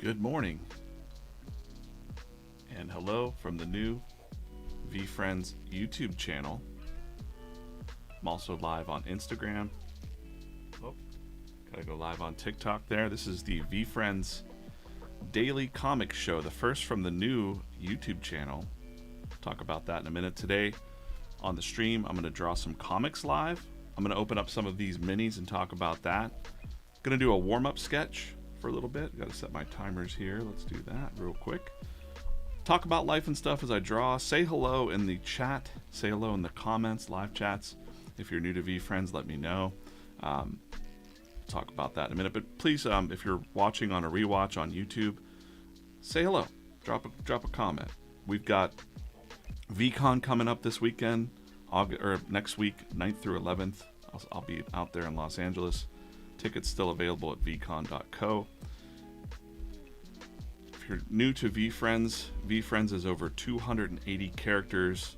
Good morning, and hello from the new VeeFriends YouTube channel. I'm also live on Instagram. Oh, gotta go live on TikTok there. This is the VeeFriends Daily Comic Show, the first from the new YouTube channel. Talk about that in a minute. Today on the stream, I'm gonna draw some comics live. I'm gonna open up some of these minis and talk about that. Gonna do a warm-up sketch for a little bit. Got to set my timers here. Let's do that real quick. Talk about life and stuff as I draw. Say hello in the chat. Say hello in the comments, live chats. If you're new to VeeFriends, let me know. Talk about that in a minute. But please, if you're watching on a rewatch on YouTube, say hello. Drop a comment. We've got VCon coming up this weekend, next week, 9th through 11th. I'll be out there in Los Angeles. Tickets still available at vcon.co. If you're new to VeeFriends, VeeFriends is over 280 characters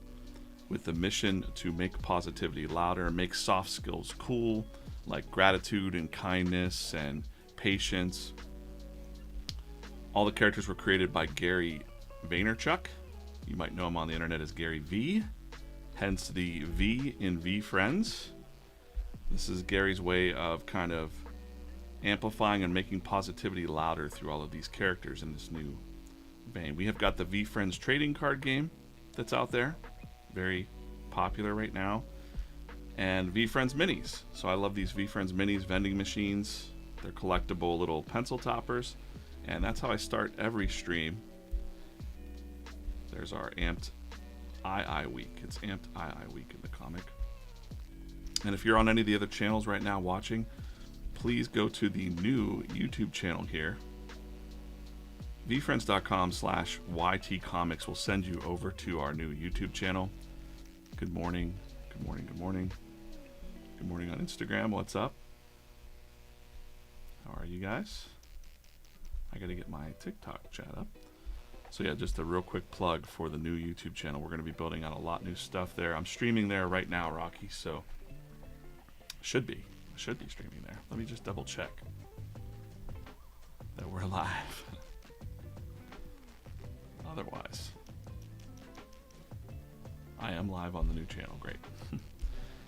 with the mission to make positivity louder, make soft skills cool, like gratitude and kindness and patience. All the characters were created by Gary Vaynerchuk. You might know him on the internet as Gary V, hence the V in VeeFriends. This is Gary's way of kind of amplifying and making positivity louder through all of these characters in this new vein. We have got the VeeFriends trading card game that's out there, very popular right now, and VeeFriends minis. So I love these VeeFriends minis vending machines. They're collectible little pencil toppers, and that's how I start every stream. There's our Amped II week. It's Amped II week in the comic. And if you're on any of the other channels right now watching, please go to the new YouTube channel here. VeeFriends.com/YTComics will send you over to our new YouTube channel. Good morning. Good morning. Good morning. Good morning on Instagram. What's up? How are you guys? I got to get my TikTok chat up. So yeah, just a real quick plug for the new YouTube channel. We're going to be building out a lot of new stuff there. I'm streaming there right now, Rocky, so should be streaming there. Let me just double check that we're live. Otherwise, I am live on the new channel. Great.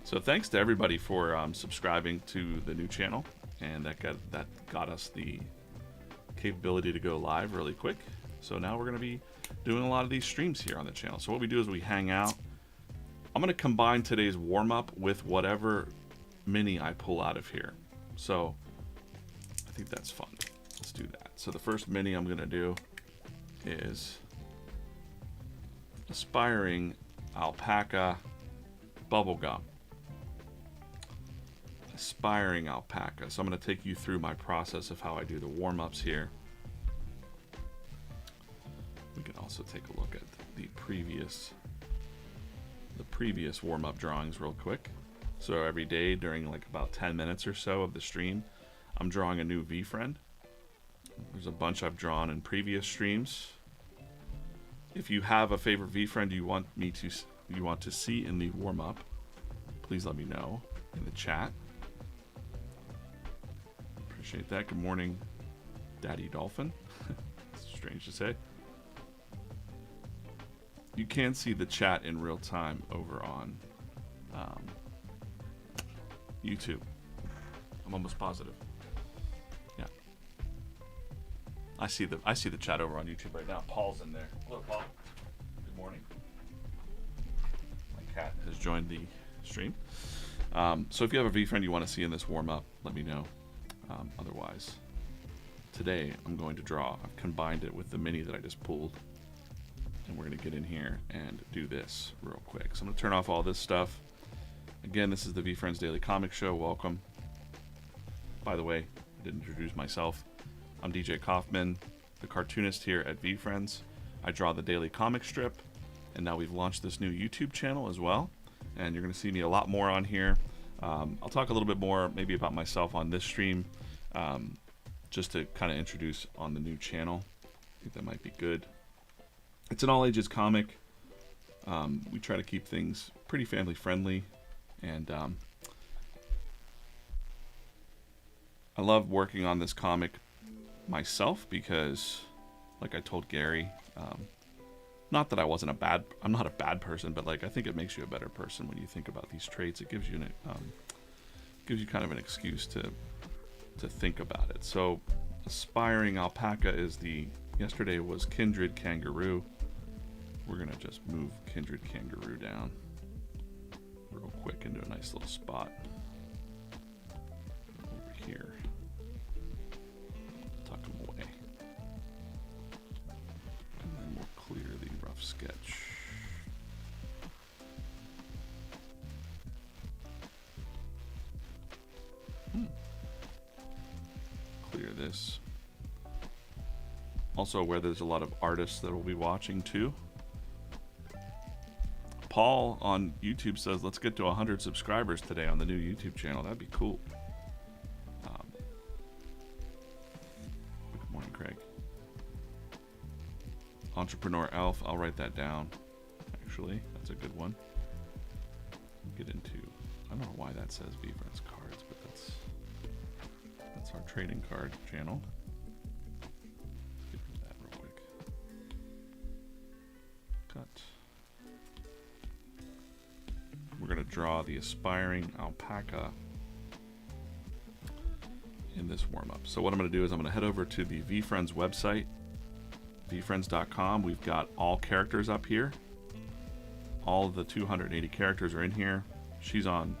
So thanks to everybody for subscribing to the new channel, and that got us the capability to go live really quick. So now we're going to be doing a lot of these streams here on the channel. So what we do is we hang out. I'm going to combine today's warm-up with whatever mini I pull out of here. So I think that's fun. Let's do that. So the first mini I'm going to do is Aspiring Alpaca Bubblegum. Aspiring Alpaca. So I'm going to take you through my process of how I do the warm-ups here. We can also take a look at the previous warm-up drawings real quick. So every day during like about 10 minutes or so of the stream, I'm drawing a new VeeFriend. There's a bunch I've drawn in previous streams. If you have a favorite VeeFriend you want to see in the warm-up, please let me know in the chat. Appreciate that. Good morning, Daddy Dolphin. It's strange to say. You can see the chat in real time over on YouTube. I'm almost positive. Yeah. I see the chat over on YouTube right now. Paul's in there. Hello, Paul. Good morning. My cat has joined the stream. So if you have a VeeFriend you want to see in this warm-up, let me know. Otherwise, today I'm going to draw. I've combined it with the mini that I just pulled. And we're going to get in here and do this real quick. So I'm going to turn off all this stuff. Again, this is the VeeFriends Daily Comic Show. Welcome. By the way, I didn't introduce myself. I'm DJ Coffman, the cartoonist here at VeeFriends. I draw the daily comic strip, and now we've launched this new YouTube channel as well. And you're going to see me a lot more on here. I'll talk a little bit more maybe about myself on this stream, just to kind of introduce on the new channel. I think that might be good. It's an all-ages comic. We try to keep things pretty family-friendly, and I love working on this comic myself because, like I told Gary, not that I'm not a bad person, but like I think it makes you a better person when you think about these traits. It gives you kind of an excuse to think about it. So, aspiring alpaca is yesterday was kindred kangaroo. We're gonna just move kindred kangaroo down real quick into a nice little spot over here. Tuck them away. And then we'll clear the rough sketch. Clear this. Also, where there's a lot of artists that will be watching too. Paul on YouTube says, let's get to 100 subscribers today on the new YouTube channel. That'd be cool. Good morning, Craig. Entrepreneur Elf, I'll write that down. Actually, that's a good one. Get into, I don't know why that says VeeFriends Cards, but that's our trading card channel. Get rid of that real quick. Cut. We're going to draw the aspiring alpaca in this warm-up. So what I'm going to do is I'm going to head over to the VeeFriends website, VeeFriends.com. We've got all characters up here. All of the 280 characters are in here. She's on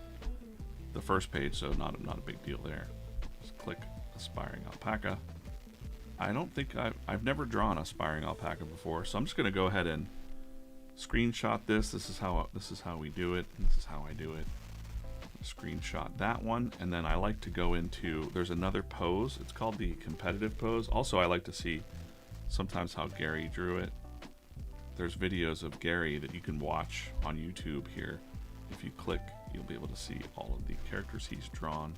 the first page, so not a big deal there. Just click aspiring alpaca. I don't think I've never drawn aspiring alpaca before, so I'm just going to go ahead and screenshot this. This is how we do it. This is how I do it. Screenshot that one, and then I like to go into, there's another pose. It's called the competitive pose. Also, I like to see sometimes how Gary drew it. There's videos of Gary that you can watch on YouTube here. If you click, you'll be able to see all of the characters he's drawn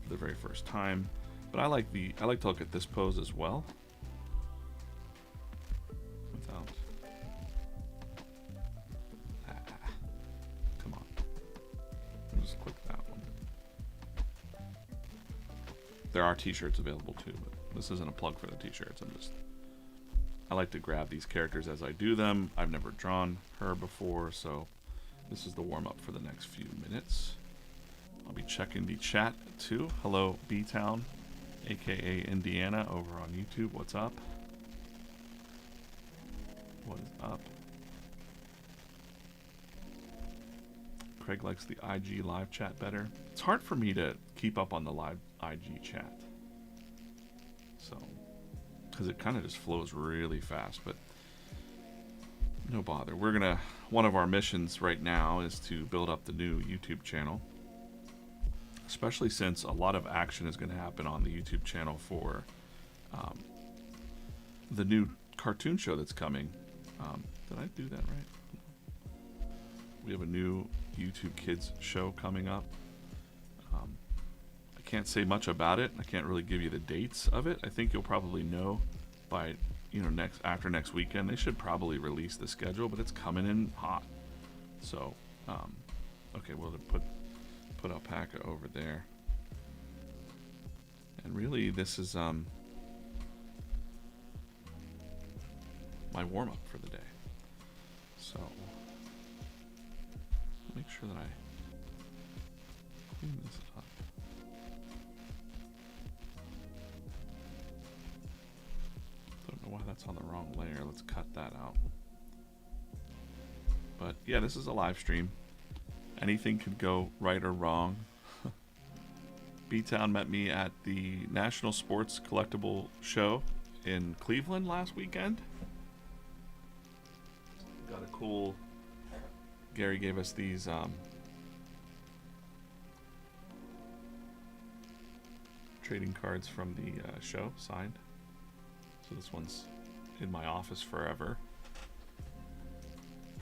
for the very first time. But I like to look at this pose as well. Without come on. I'll just click that one. There are t-shirts available too, but this isn't a plug for the t-shirts. I like to grab these characters as I do them. I've never drawn her before, so this is the warm-up for the next few minutes. I'll be checking the chat too. Hello, B-Town, aka Indiana, over on YouTube. What's up? What is up? Craig likes the IG live chat better. It's hard for me to keep up on the live IG chat. So, because it kind of just flows really fast, but no bother. One of our missions right now is to build up the new YouTube channel, especially since a lot of action is going to happen on the YouTube channel for the new cartoon show that's coming. Did I do that right? We have a new YouTube Kids show coming up. I can't say much about it. I can't really give you the dates of it. I think you'll probably know by after next weekend. They should probably release the schedule, but it's coming in hot. So, okay, we'll put alpaca over there. And really, this is my warm-up for the day. So, make sure that I clean this up. Don't know why that's on the wrong layer. Let's cut that out. But yeah, this is a live stream. Anything could go right or wrong. B-Town met me at the National Sports Collectible Show in Cleveland last weekend. Got a cool... Gary gave us these trading cards from the show, signed. So this one's in my office forever.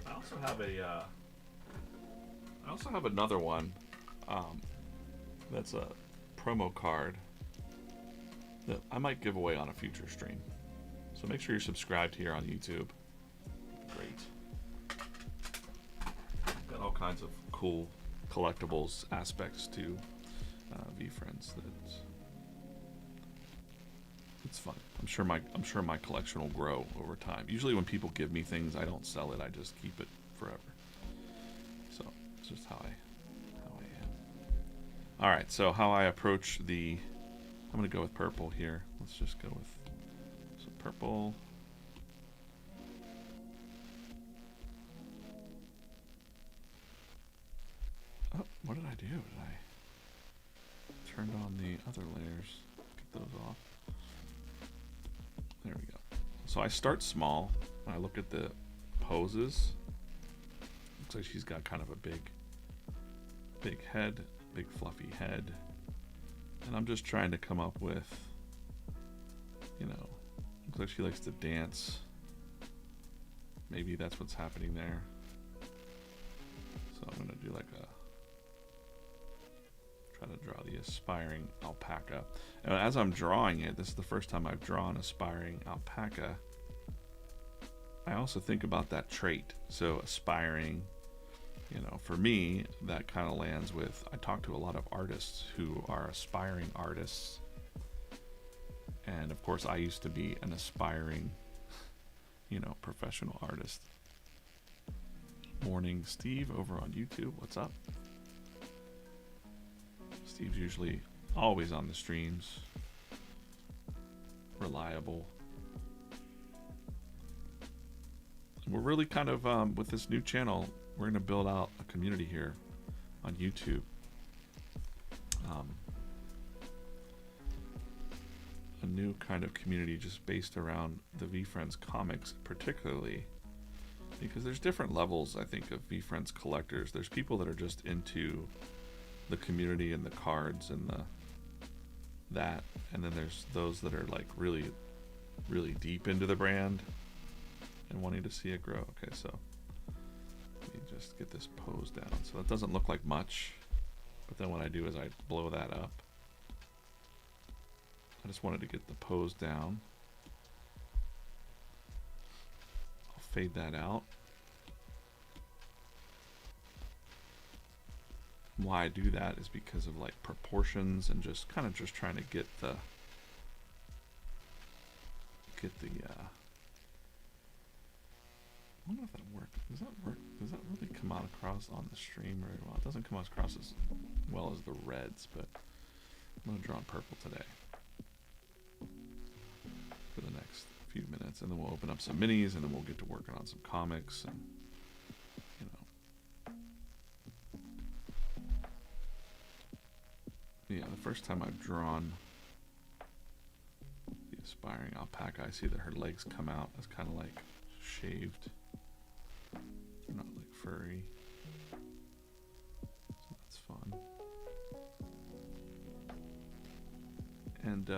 I also have another one. That's a promo card that I might give away on a future stream. So make sure you're subscribed here on YouTube. Great. Got all kinds of cool collectibles aspects to VeeFriends that It's fun. I'm sure my collection will grow over time. Usually when people give me things, I don't sell it. I just keep it forever. So it's just how I am. All right. So how I approach the, I'm gonna go with purple here. Let's just go with some purple. Oh, what did I do? Did I turned on the other layers? Get those off. There we go. So I start small. When I look at the poses, looks like she's got kind of a big head, big fluffy head. And I'm just trying to come up with, you know, looks like she likes to dance. Maybe that's what's happening there. So I'm gonna do like a, try to draw the aspiring alpaca. And as I'm drawing it, this is the first time I've drawn aspiring alpaca. I also think about that trait. So aspiring, you know, for me, that kind of lands with, I talk to a lot of artists who are aspiring artists. And of course, I used to be an aspiring, you know, professional artist. Morning, Steve, over on YouTube. What's up? Steve's usually always on the streams. Reliable. We're really kind of, with this new channel, we're going to build out a community here on YouTube. A new kind of community just based around the VeeFriends comics, particularly because there's different levels, I think, of VeeFriends collectors. There's people that are just into the community and the cards and that, and then there's those that are like really deep into the brand and wanting to see it grow. Okay, so let me just get this pose down. So that doesn't look like much, but then what I do is I blow that up. I just wanted to get the pose down. I'll fade that out. Why I do that is because of like proportions and just kind of just trying to get the I don't know if that worked. Does that work? Does that really come out across on the stream very well? It doesn't come across as well as the reds, but I'm gonna draw on purple today for the next few minutes, and then we'll open up some minis, and then we'll get to working on some comics, and you know. Yeah, the first time I've drawn the aspiring alpaca, I see that her legs come out as kind of like shaved. They're not like furry. So that's fun. And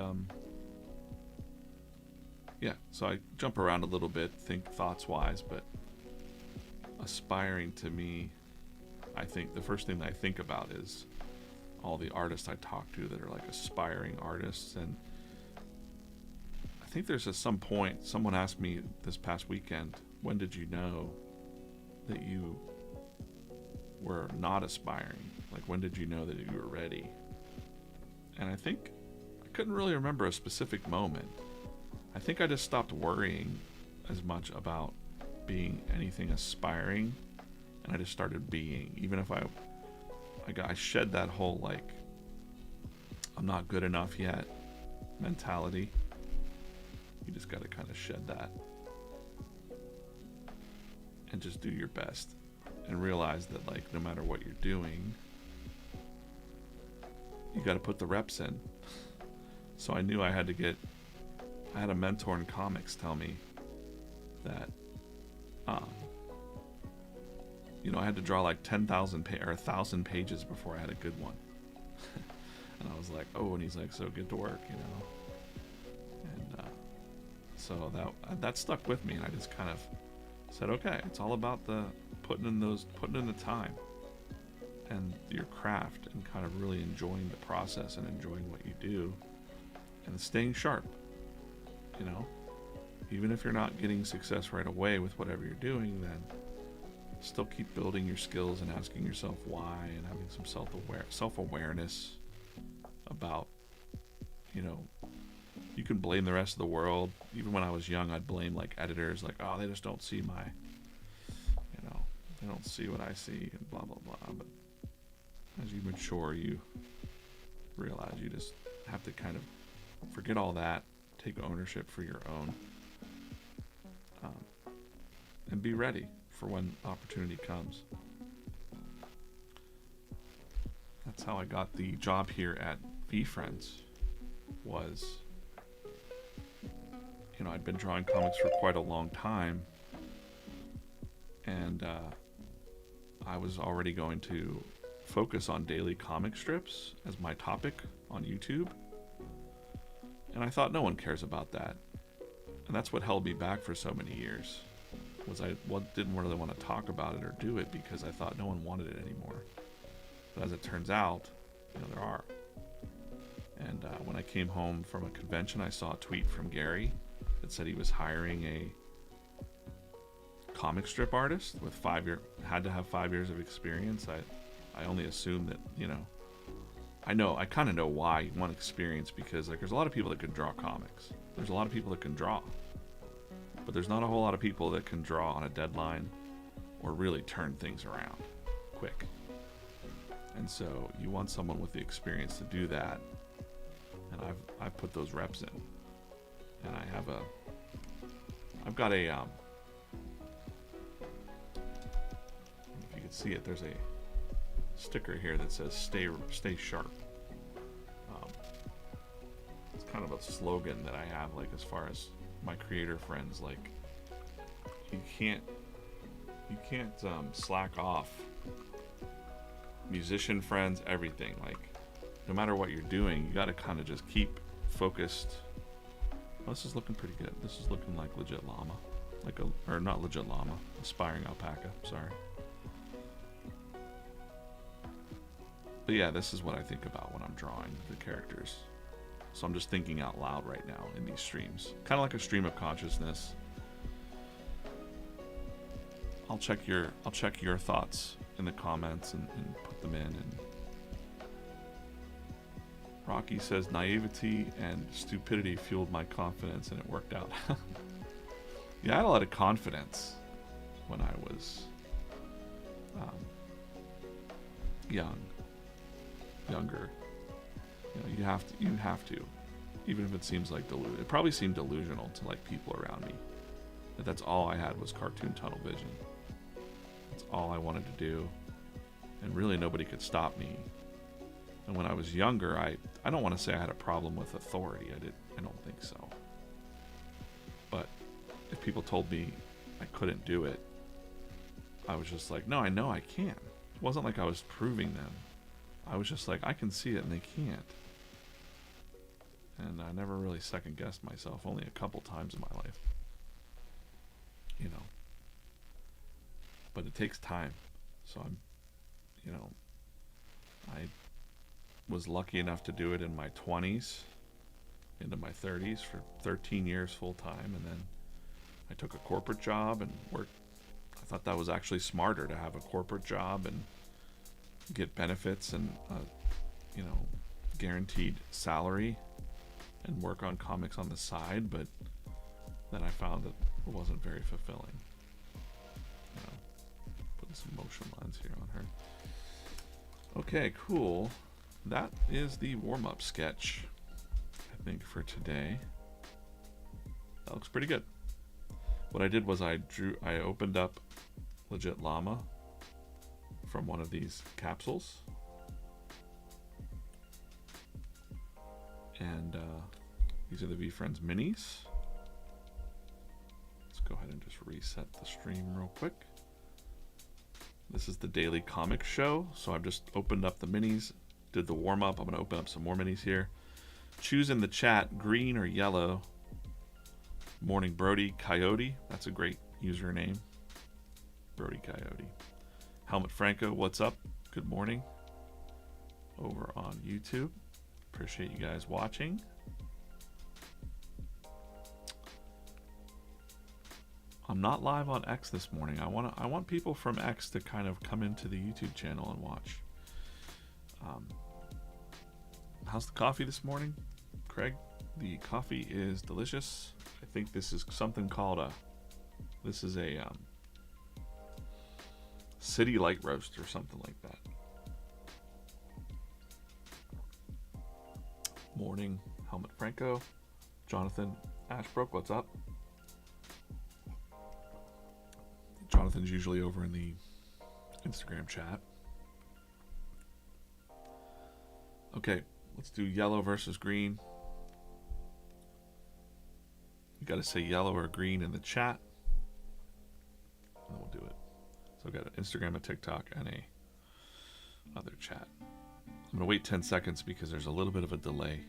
yeah, so I jump around a little bit, think thoughts wise, but aspiring to me, I think the first thing that I think about is all the artists I talk to that are like aspiring artists. And I think there's at some point, someone asked me this past weekend, when did you know that you were not aspiring? Like, when did you know that you were ready? And I think I couldn't really remember a specific moment. I think I just stopped worrying as much about being anything aspiring, and I just started being. Even if I shed that whole like I'm not good enough yet mentality. You just got to kind of shed that and just do your best and realize that like no matter what you're doing, you got to put the reps in. So I knew I had a mentor in comics tell me that you know, I had to draw like 10,000 or 1,000 pages before I had a good one. And I was like, oh, and he's like, so get to work, you know. And so that stuck with me, and I just kind of said, okay, it's all about the putting in the time and your craft, and kind of really enjoying the process and enjoying what you do, and staying sharp. You know, even if you're not getting success right away with whatever you're doing, then still keep building your skills and asking yourself why, and having some self-awareness about, you know, You can blame the rest of the world. Even when I was young, I'd blame like editors, like, oh, they just don't see my, they don't see what I see, and blah blah blah. But as you mature, you realize you just have to kind of forget all that, take ownership for your own, and be ready for when opportunity comes. That's how I got the job here at VeeFriends. Was, I'd been drawing comics for quite a long time, and I was already going to focus on daily comic strips as my topic on YouTube, and I thought no one cares about that, and that's what held me back for so many years. Was I didn't really want to talk about it or do it because I thought no one wanted it anymore. But as it turns out, there are. And when I came home from a convention, I saw a tweet from Gary that said he was hiring a comic strip artist with had to have 5 years of experience. I only assumed that, I kind of know why you want experience, because there's a lot of people that can draw comics. There's a lot of people that can draw. But there's not a whole lot of people that can draw on a deadline or really turn things around quick. And so you want someone with the experience to do that. And I've put those reps in. And I've got a, I don't know if you can see it, there's a sticker here that says stay sharp. It's kind of a slogan that I have, like, as far as my creator friends, like, you can't slack off. Musician friends, everything, like, no matter what you're doing, you got to kind of just keep focused. Well, this is looking pretty good. This is looking like legit llama, or not legit llama, aspiring alpaca, sorry. But yeah, this is what I think about when I'm drawing the characters. So I'm just thinking out loud right now in these streams. Kind of like a stream of consciousness. I'll check your thoughts in the comments and put them in. And Rocky says naivety and stupidity fueled my confidence, and it worked out. Yeah, I had a lot of confidence when I was younger. You have to, even if it seems like delusional. It probably seemed delusional to like people around me, but that's all I had was cartoon tunnel vision. That's all I wanted to do, and really nobody could stop me. And when I was younger, I don't want to say I had a problem with authority. I don't think so. But if people told me I couldn't do it, I was just like, no, I know I can. It wasn't like I was proving them. I was just like, I can see it and they can't. And I never really second guessed myself, only a couple times in my life. But it takes time. So I was lucky enough to do it in my 20s into my 30s for 13 years full time, and then I took a corporate job and worked. I thought that was actually smarter to have a corporate job and get benefits and guaranteed salary and work on comics on the side, but then I found that it wasn't very fulfilling. Putting some motion lines here on her. Okay, cool. That is the warm-up sketch, I think, for today. That looks pretty good. What I did was I opened up Legit Llama from one of these capsules, and these are the VeeFriends Minis. Let's go ahead and just reset the stream real quick. This is the daily comic show, so I've just opened up the minis, did the warm-up. I'm going to open up some more minis here. Choose in the chat, green or yellow. Morning Brody Coyote, that's a great username. Brody Coyote. Helmut Franco, what's up? Good morning. Over on YouTube. Appreciate you guys watching. I'm not live on X this morning. I want people from X to kind of come into the YouTube channel and watch. How's the coffee this morning, Craig? The coffee is delicious. I think this is something called a City Light Roast or something like that. Morning, Helmut Franco. Jonathan Ashbrook, what's up? Jonathan's usually over in the Instagram chat. Okay, let's do yellow versus green. You got to say yellow or green in the chat, and then we'll do it. So I've got an Instagram, a TikTok, and a other chat. I'm gonna wait 10 seconds because there's a little bit of a delay.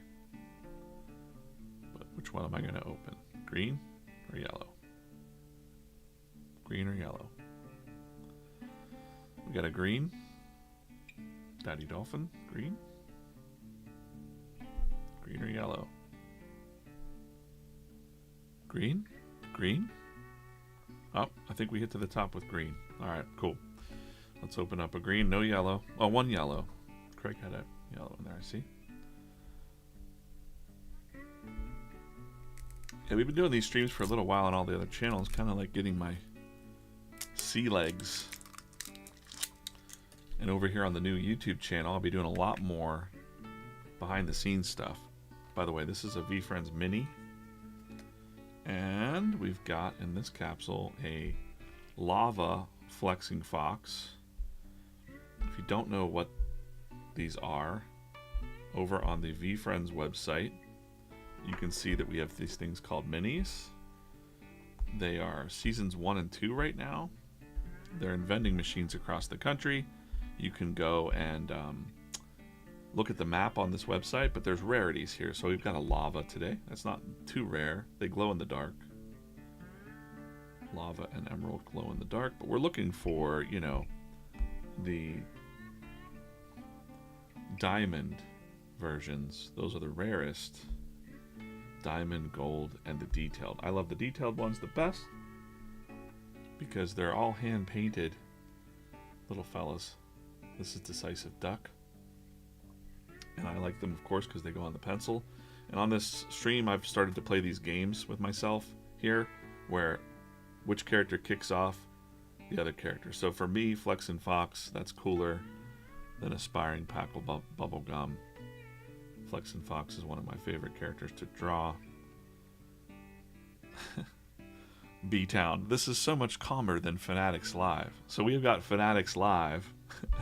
But which one am I gonna open? Green or yellow? Green or yellow? We got a green. Daddy Dolphin, green. Green or yellow? Green? Green? Oh, I think we hit to the top with green. All right, cool. Let's open up a green, no yellow. Oh, one yellow. Craig had a yellow in there, I see. Yeah, we've been doing these streams for a little while on all the other channels, kind of like getting my sea legs. And over here on the new YouTube channel, I'll be doing a lot more behind the scenes stuff. By the way, this is a VeeFriends MINI. And we've got in this capsule a lava flexing fox. If you don't know what these are, over on the VeeFriends website, you can see that we have these things called minis. They are seasons 1 and 2 right now. They're in vending machines across the country. You can go and look at the map on this website, but there's rarities here. So we've got a lava today. That's not too rare. They glow in the dark. Lava and emerald glow in the dark. But we're looking for, you know, the diamond versions. Those are the rarest. Diamond, gold, and the detailed. I love the detailed ones the best because they're all hand painted little fellas. This is Decisive Duck. And I like them, of course, because they go on the pencil. And on this stream, I've started to play these games with myself here, where which character kicks off the other character. So for me, Flexin' Fox, that's cooler than Aspiring Packle Bubblegum. Flexin' Fox is one of my favorite characters to draw. B-Town. This is so much calmer than Fanatics Live. So we've got Fanatics Live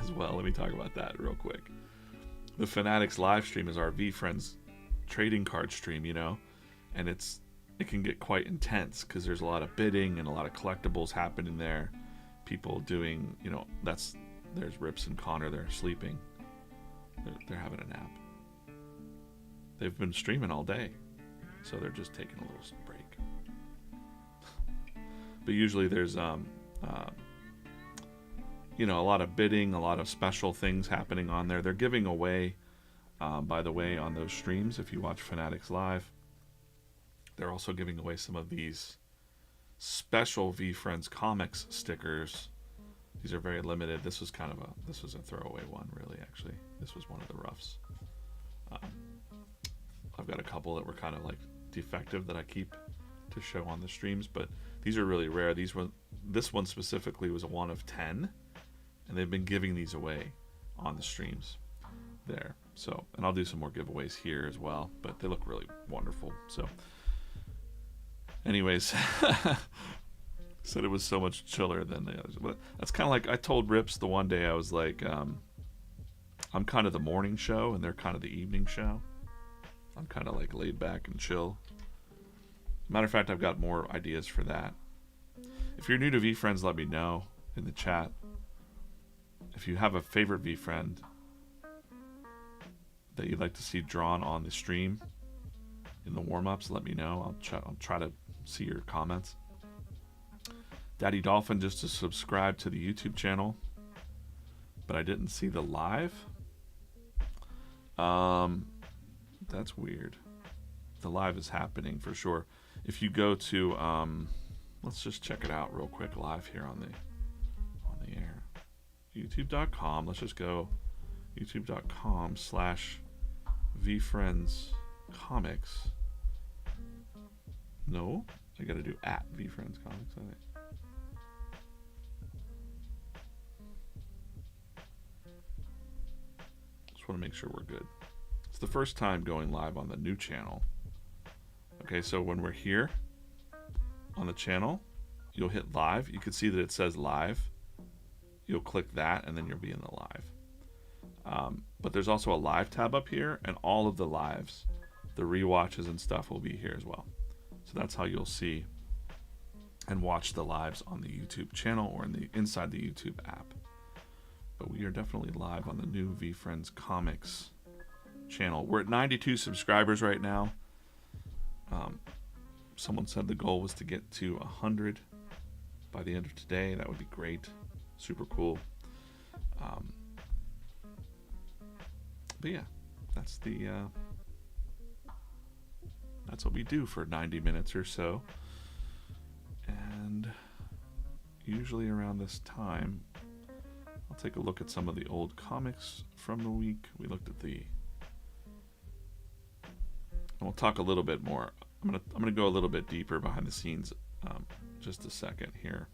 as well. Let me talk about that real quick. The Fanatics live stream is our VeeFriends trading card stream, you know, and it can get quite intense because there's a lot of bidding and a lot of collectibles happening there. People doing, you know, there's Rips and Connor. They're sleeping. They're having a nap. They've been streaming all day, so they're just taking a little break. But usually there's you know, a lot of bidding, a lot of special things happening on there. They're giving away, by the way, on those streams, if you watch Fanatics Live, they're also giving away some of these special VeeFriends Comics stickers. These are very limited. This was a throwaway one, really, actually. This was one of the roughs. I've got a couple that were kind of like defective that I keep to show on the streams, but these are really rare. This one specifically was a 1 of 10. And they've been giving these away on the streams there. So, and I'll do some more giveaways here as well, but they look really wonderful. So, anyways, said it was so much chiller than the others. But that's kind of like, I told Rips the one day, I was like, I'm kind of the morning show and they're kind of the evening show. I'm kind of like laid back and chill. Matter of fact, I've got more ideas for that. If you're new to VeeFriends, let me know in the chat. If you have a favorite VeeFriend that you'd like to see drawn on the stream in the warm-ups, let me know. I'll try to see your comments. Daddy Dolphin just to subscribe to the YouTube channel, but I didn't see the live. That's weird. The live is happening for sure. If you go to let's just check it out real quick live here on the air. YouTube.com. Let's just go youtube.com/VeeFriends Comics. No, I got to do at VeeFriends Comics, I think. Just want to make sure we're good. It's the first time going live on the new channel. Okay, so when we're here on the channel, you'll hit live. You can see that it says live. You'll click that, and then you'll be in the live. But there's also a live tab up here, and all of the lives, the rewatches and stuff will be here as well. So that's how you'll see and watch the lives on the YouTube channel or inside the YouTube app. But we are definitely live on the new VeeFriends Comics channel. We're at 92 subscribers right now. Someone said the goal was to get to 100 by the end of today. That would be great. Super cool. But yeah, that's what we do for 90 minutes or so. And usually around this time, I'll take a look at some of the old comics from the week. We looked at and we'll talk a little bit more. I'm gonna go a little bit deeper behind the scenes, just a second here,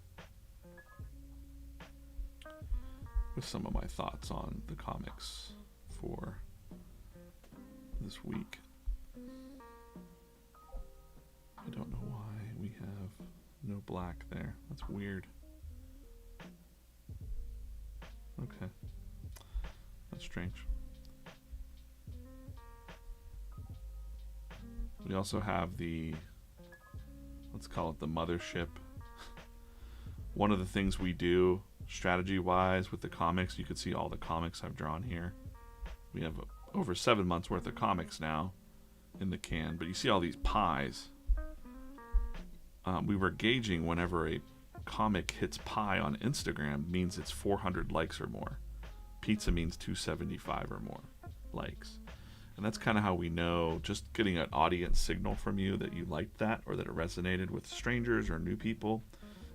with some of my thoughts on the comics for this week. I don't know why we have no black there. That's weird. Okay. That's strange. We also have let's call it the mothership. One of the things we do strategy-wise with the comics, you can see all the comics I've drawn here. We have over 7 months worth of comics now in the can, but you see all these pies. We were gauging whenever a comic hits pie on Instagram means it's 400 likes or more. Pizza means 275 or more likes. And that's kind of how we know, just getting an audience signal from you that you liked that or that it resonated with strangers or new people.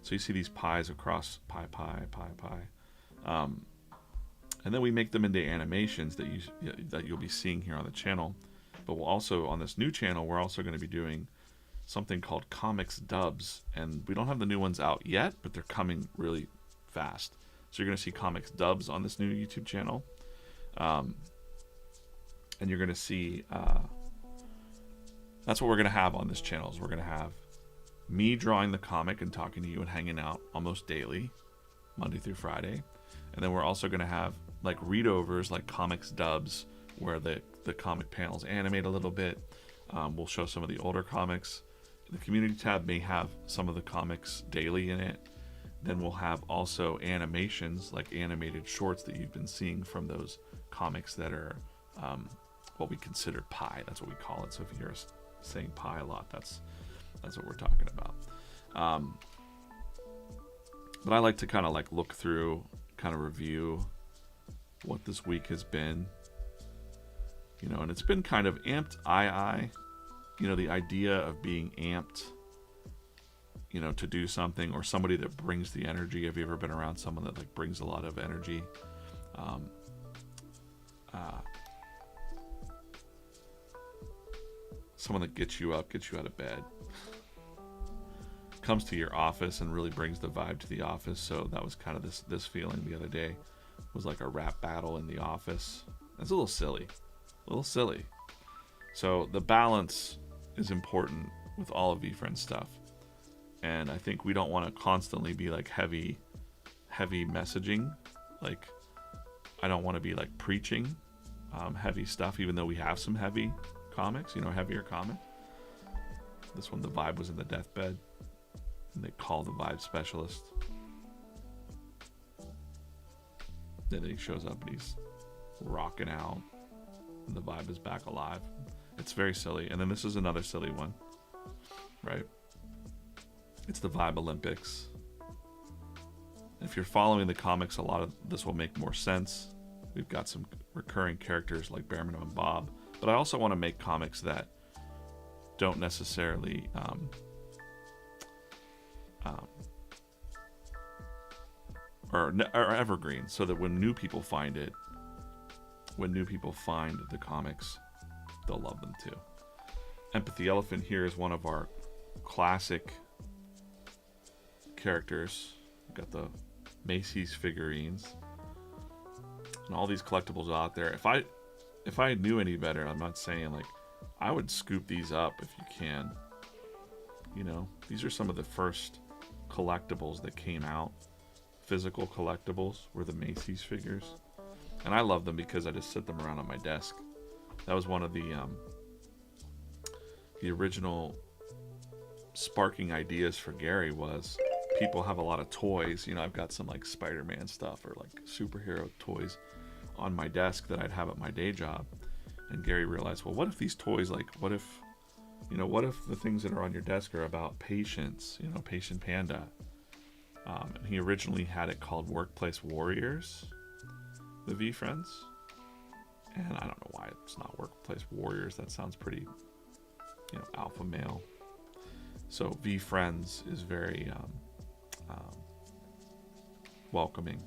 So you see these pies across pie. And then we make them into animations that you'll be seeing here on the channel. But we'll also, on this new channel, we're also going to be doing something called comics dubs. And we don't have the new ones out yet, but they're coming really fast. So you're going to see comics dubs on this new YouTube channel. And you're going to see, that's what we're going to have on this channel. Is we're going to have me drawing the comic and talking to you and hanging out almost daily, Monday through Friday. And then we're also going to have like readovers, like comics dubs, where the comic panels animate a little bit. We'll show some of the older comics. The community tab may have some of the comics daily in it. Then we'll have also animations, like animated shorts that you've been seeing from those comics that are what we consider pie. That's what we call it. So if you hear us saying pie a lot, that's what we're talking about. But I like to kind of like look through, kind of review what this week has been, and it's been kind of amped. The idea of being amped, to do something, or somebody that brings the energy. Have you ever been around someone that like brings a lot of energy? Someone that gets you up, gets you out of bed, comes to your office and really brings the vibe to the office. So that was kind of this feeling the other day. It was like a rap battle in the office. That's a little silly. So the balance is important with all of VeeFriends stuff. And I think we don't want to constantly be like heavy messaging. Like, I don't want to be like preaching heavy stuff, even though we have some heavy comics, heavier comic. This one, the vibe was in the deathbed, and they call the vibe specialist. Then he shows up and he's rocking out, and the vibe is back alive. It's very silly. And then this is another silly one, right? It's the Vibe Olympics. If you're following the comics, a lot of this will make more sense. We've got some recurring characters like Bearman and Bob, but I also want to make comics that don't necessarily are evergreen, so that when new people find the comics, they'll love them too. Empathy Elephant here is one of our classic characters. We've got the Macy's figurines and all these collectibles out there. If I knew any better, I'm not saying like I would scoop these up if you can. You know, these are some of the first collectibles that came out. Physical collectibles were the Macy's figures, and I love them because I just sit them around on my desk. That was one of the original sparking ideas for Gary was people have a lot of toys. You know, I've got some like Spider-Man stuff or like superhero toys on my desk that I'd have at my day job. And Gary realized, well, what if these toys, like, what if the things that are on your desk are about patience, you know, Patient Panda. And he originally had it called Workplace Warriors, the VeeFriends. And I don't know why it's not Workplace Warriors. That sounds pretty, you know, alpha male. So VeeFriends is very welcoming.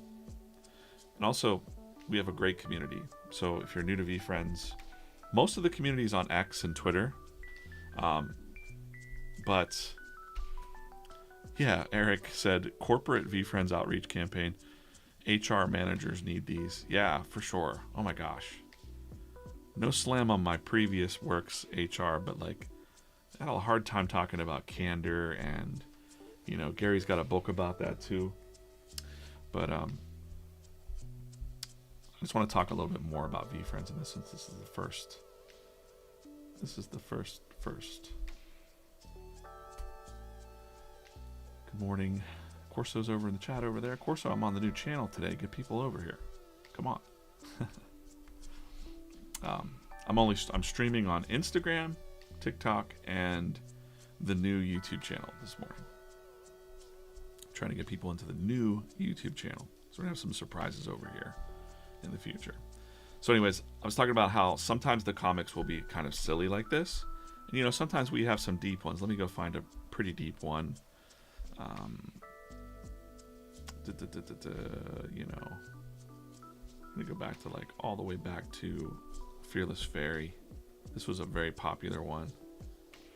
And also, we have a great community. So if you're new to VeeFriends, most of the community is on X and Twitter. But yeah, Eric said corporate VeeFriends outreach campaign. HR managers need these. Yeah, for sure. Oh my gosh. No slam on my previous work's HR, but like I had a hard time talking about candor, and you know, Gary's got a book about that too. But I just want to talk a little bit more about VeeFriends in this, since this is the first. This is the first. Good morning. Corso's over in the chat over there. Corso, I'm on the new channel today. Get people over here. Come on. I'm streaming on Instagram, TikTok, and the new YouTube channel this morning. I'm trying to get people into the new YouTube channel. So we're gonna have some surprises over here in the future. So anyways, I was talking about how sometimes the comics will be kind of silly like this. And, you know, sometimes we have some deep ones. Let me go find a pretty deep one. You know, let me go back to like all the way back to Fearless Fairy. This was a very popular one.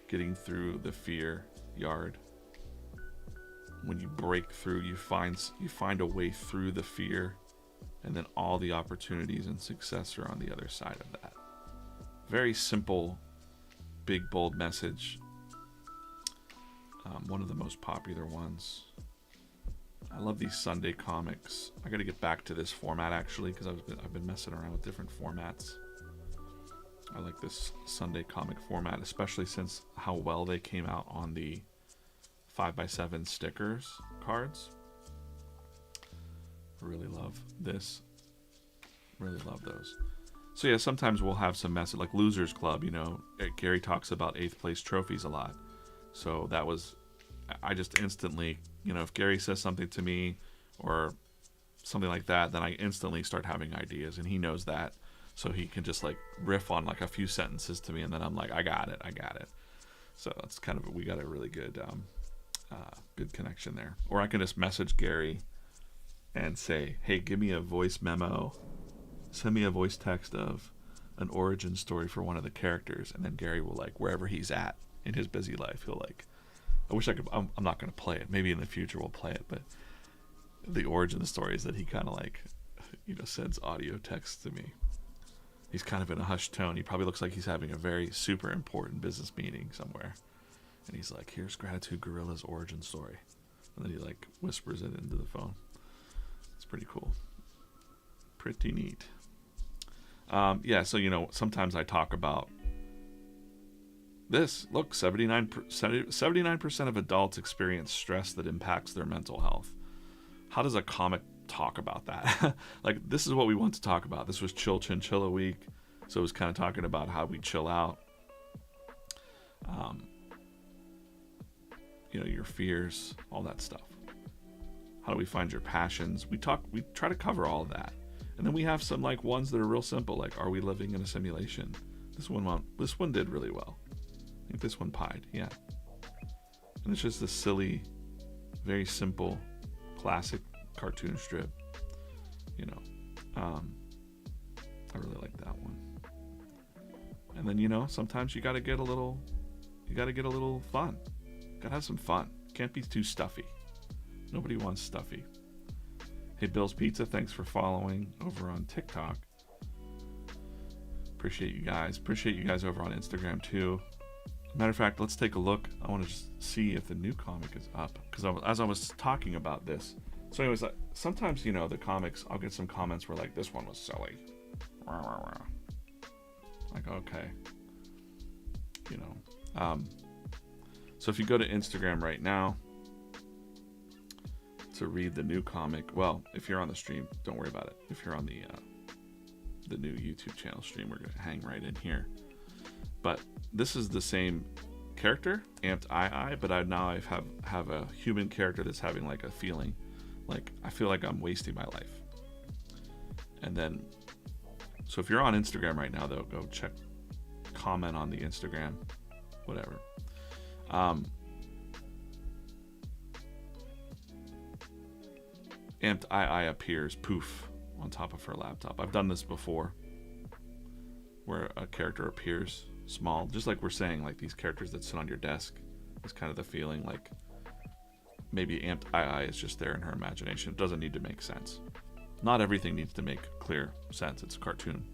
Getting through the fear yard. When you break through, you find a way through the fear, and then all the opportunities and success are on the other side of that. Very simple, big, bold message. One of the most popular ones. I love these Sunday comics. I got to get back to this format actually, because I've been messing around with different formats. I like this Sunday comic format, especially since how well they came out on the 5x7 stickers cards. Really love this. Really love those. So yeah, sometimes we'll have some message like Losers Club. You know, Gary talks about 8th place trophies a lot. So that was, I just instantly, you know, if Gary says something to me or something like that, then I instantly start having ideas, and he knows that. So he can just like riff on like a few sentences to me, and then I'm like, I got it. So it's kind of, we got a really good, good connection there. Or I can just message Gary and say, hey, give me a voice memo, send me a voice text of an origin story for one of the characters, and then Gary will, like, wherever he's at in his busy life, he'll like, I wish I could, I'm not going to play it, maybe in the future we'll play it, but the origin story is that he kind of like, you know, sends audio text to me. He's kind of in a hushed tone. He probably looks like he's having a very super important business meeting somewhere, and he's like, here's Gratitude Gorilla's origin story, and then he like whispers it into the phone. It's pretty cool. Pretty neat. Yeah, so, you know, sometimes I talk about this. Look, 79% of adults experience stress that impacts their mental health. How does a comic talk about that? Like, this is what we want to talk about. This was Chill Chinchilla Week, so it was kind of talking about how we chill out. You know, your fears, all that stuff. How do we find your passions? We try to cover all of that. And then we have some like ones that are real simple, like, are we living in a simulation? This one did really well. I think this one pied, yeah. And it's just a silly, very simple, classic cartoon strip. You know, I really like that one. And then, you know, sometimes you gotta get a little fun. Gotta have some fun. Can't be too stuffy. Nobody wants stuffy. Hey, Bill's Pizza, thanks for following over on TikTok. Appreciate you guys. Appreciate you guys over on Instagram too. Matter of fact, let's take a look. I want to just see if the new comic is up, because as I was talking about this. So anyways, sometimes, you know, the comics, I'll get some comments where like, this one was silly. Like, okay. You know. So if you go to Instagram right now to read the new comic, well, if you're on the stream, don't worry about it. If you're on the new YouTube channel stream, we're going to hang right in here. But this is the same character, Amped II, but I have a human character that's having like a feeling, like I feel like I'm wasting my life. And then, so if you're on Instagram right now, though, go check, comment on the Instagram, whatever. Amped II appears, poof, on top of her laptop. I've done this before, where a character appears small, just like we're saying, like these characters that sit on your desk is kind of the feeling like maybe Amped II is just there in her imagination. It doesn't need to make sense. Not everything needs to make clear sense. It's a cartoon,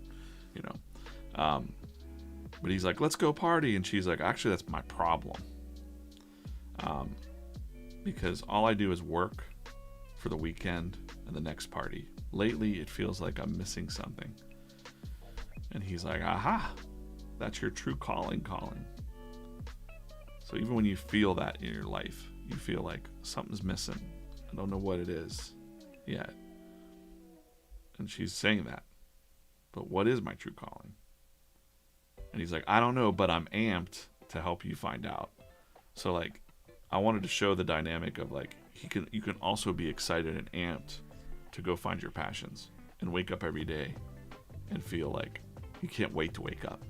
you know. But he's like, let's go party, and she's like, actually, that's my problem, because all I do is work for the weekend and the next party. Lately, it feels like I'm missing something. And he's like, aha, that's your true calling. So even when you feel that in your life, you feel like something's missing. I don't know what it is yet. And she's saying that. But what is my true calling? And he's like, I don't know, but I'm amped to help you find out. So like, I wanted to show the dynamic of like, you can also be excited and amped to go find your passions and wake up every day and feel like you can't wait to wake up,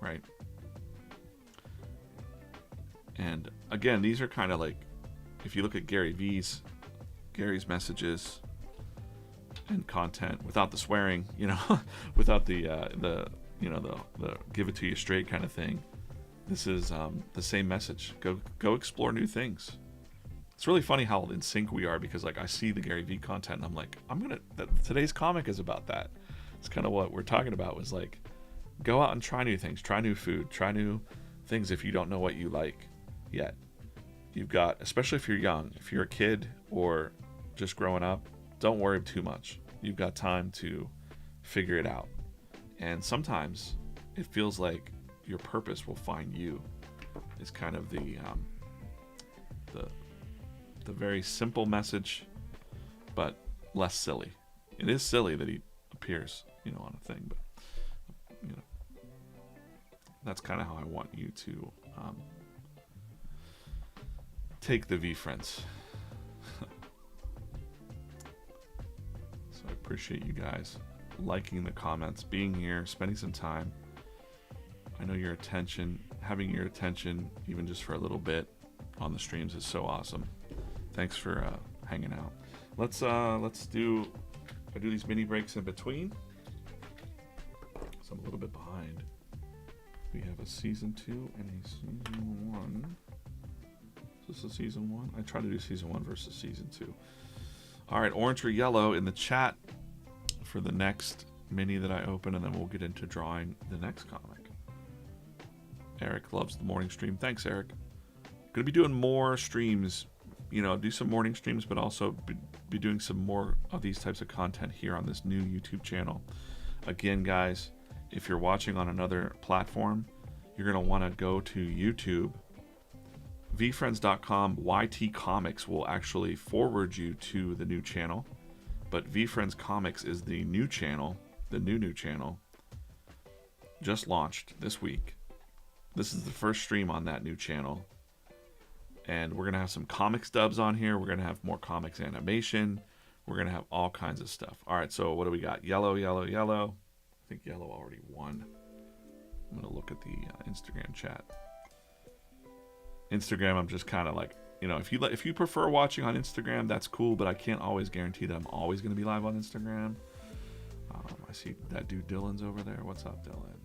right? And again, these are kind of like, if you look at Gary's messages and content without the swearing, you know, without the give it to you straight kind of thing. This is the same message. Go explore new things. It's really funny how in sync we are, because like I see the Gary Vee content and I'm like, today's comic is about that. It's kind of what we're talking about, was like, go out and try new things, try new food, try new things if you don't know what you like yet. You've got, especially if you're young, if you're a kid or just growing up, don't worry too much. You've got time to figure it out. And sometimes it feels like your purpose will find you. It's kind of the very simple message, but less silly. It is silly that he appears, you know, on a thing, but you know, that's kind of how I want you to take the VeeFriends. So I appreciate you guys liking the comments, being here, spending some time. I know your attention, having your attention even just for a little bit on the streams is so awesome. Thanks for hanging out. Let's do these mini breaks in between. So I'm a little bit behind. We have a season 2 and a season 1. Is this a season 1? I try to do season 1 versus season 2. All right, orange or yellow in the chat for the next mini that I open, and then we'll get into drawing the next comic. Eric loves the morning stream. Thanks, Eric. Gonna be doing more streams, you know, do some morning streams, but also be doing some more of these types of content here on this new YouTube channel. Again, guys, if you're watching on another platform, you're gonna want to go to YouTube. VeeFriends.com YT Comics will actually forward you to the new channel, but VeeFriends Comics is the new channel, the new channel, just launched this week. This is the first stream on that new channel, and we're gonna have some comics dubs on here. We're gonna have more comics animation. We're gonna have all kinds of stuff. All right, so what do we got? Yellow. I think yellow already won. I'm gonna look at the Instagram chat. Instagram, I'm just kind of like, you know, if you prefer watching on Instagram, that's cool, but I can't always guarantee that I'm always going to be live on Instagram. I see that dude Dylan's over there. What's up, Dylan?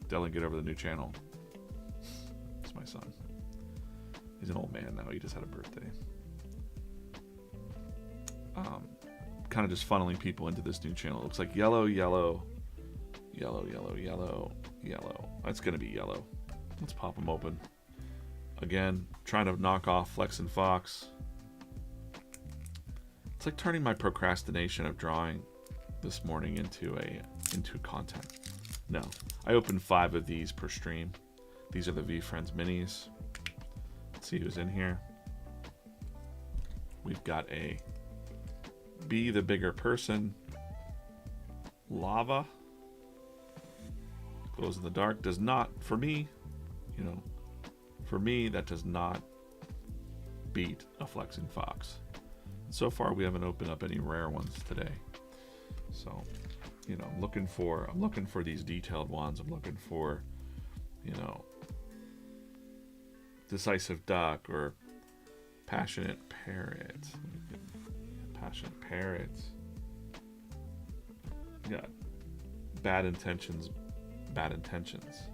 Dylan, get over the new channel. It's my son. He's an old man now. He just had a birthday. Kind of just funneling people into this new channel. It looks like yellow, yellow, yellow, yellow, yellow, yellow. That's going to be yellow. Let's pop them open. Again, trying to knock off Flex and Fox. It's like turning my procrastination of drawing this morning into content. No, I opened 5 of these per stream. These are the VeeFriends Minis. Let's see who's in here. We've got a Be the Bigger Person, Lava, glows in the dark, does not, for me, you know, for me, that does not beat a Flexing Fox. So far, we haven't opened up any rare ones today. So, you know, I'm looking for these detailed ones. I'm looking for, you know, Decisive Duck or Passionate Parrot. Passionate Parrots. Yeah. Bad intentions. Bad intentions.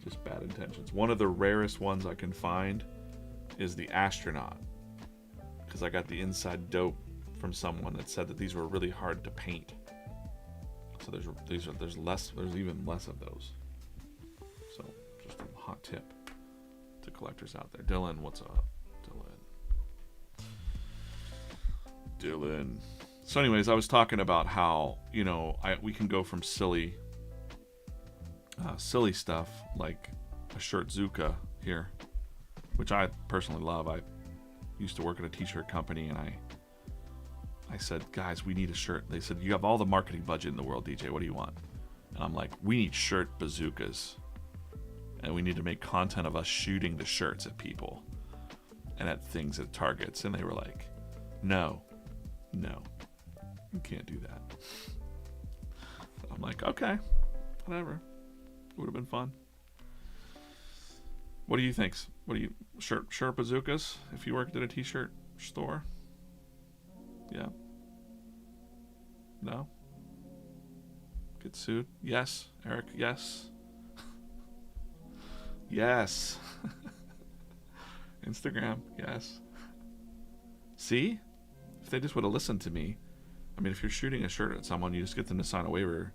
Just bad intentions. One of the rarest ones I can find is the Astronaut, because I got the inside dope from someone that said that these were really hard to paint. So there's even less of those. So just a hot tip to collectors out there. Dylan, what's up? Dylan. So anyways, I was talking about how, you know, we can go from silly stuff like a shirt Zuka here, which I personally love. I used to work at a t-shirt company, and I said, guys, we need a shirt. They said, you have all the marketing budget in the world, DJ. What do you want? And I'm like, we need shirt bazookas, and we need to make content of us shooting the shirts at people and at things at Targets. And they were like, no, you can't do that. So I'm like, okay, whatever. It would have been fun. What do you think? What do you shirt bazookas if you worked at a t-shirt store? Yeah. No. Get sued? Yes. Eric, yes. Yes. Instagram, yes. See? If they just would have listened to me. I mean, if you're shooting a shirt at someone, you just get them to sign a waiver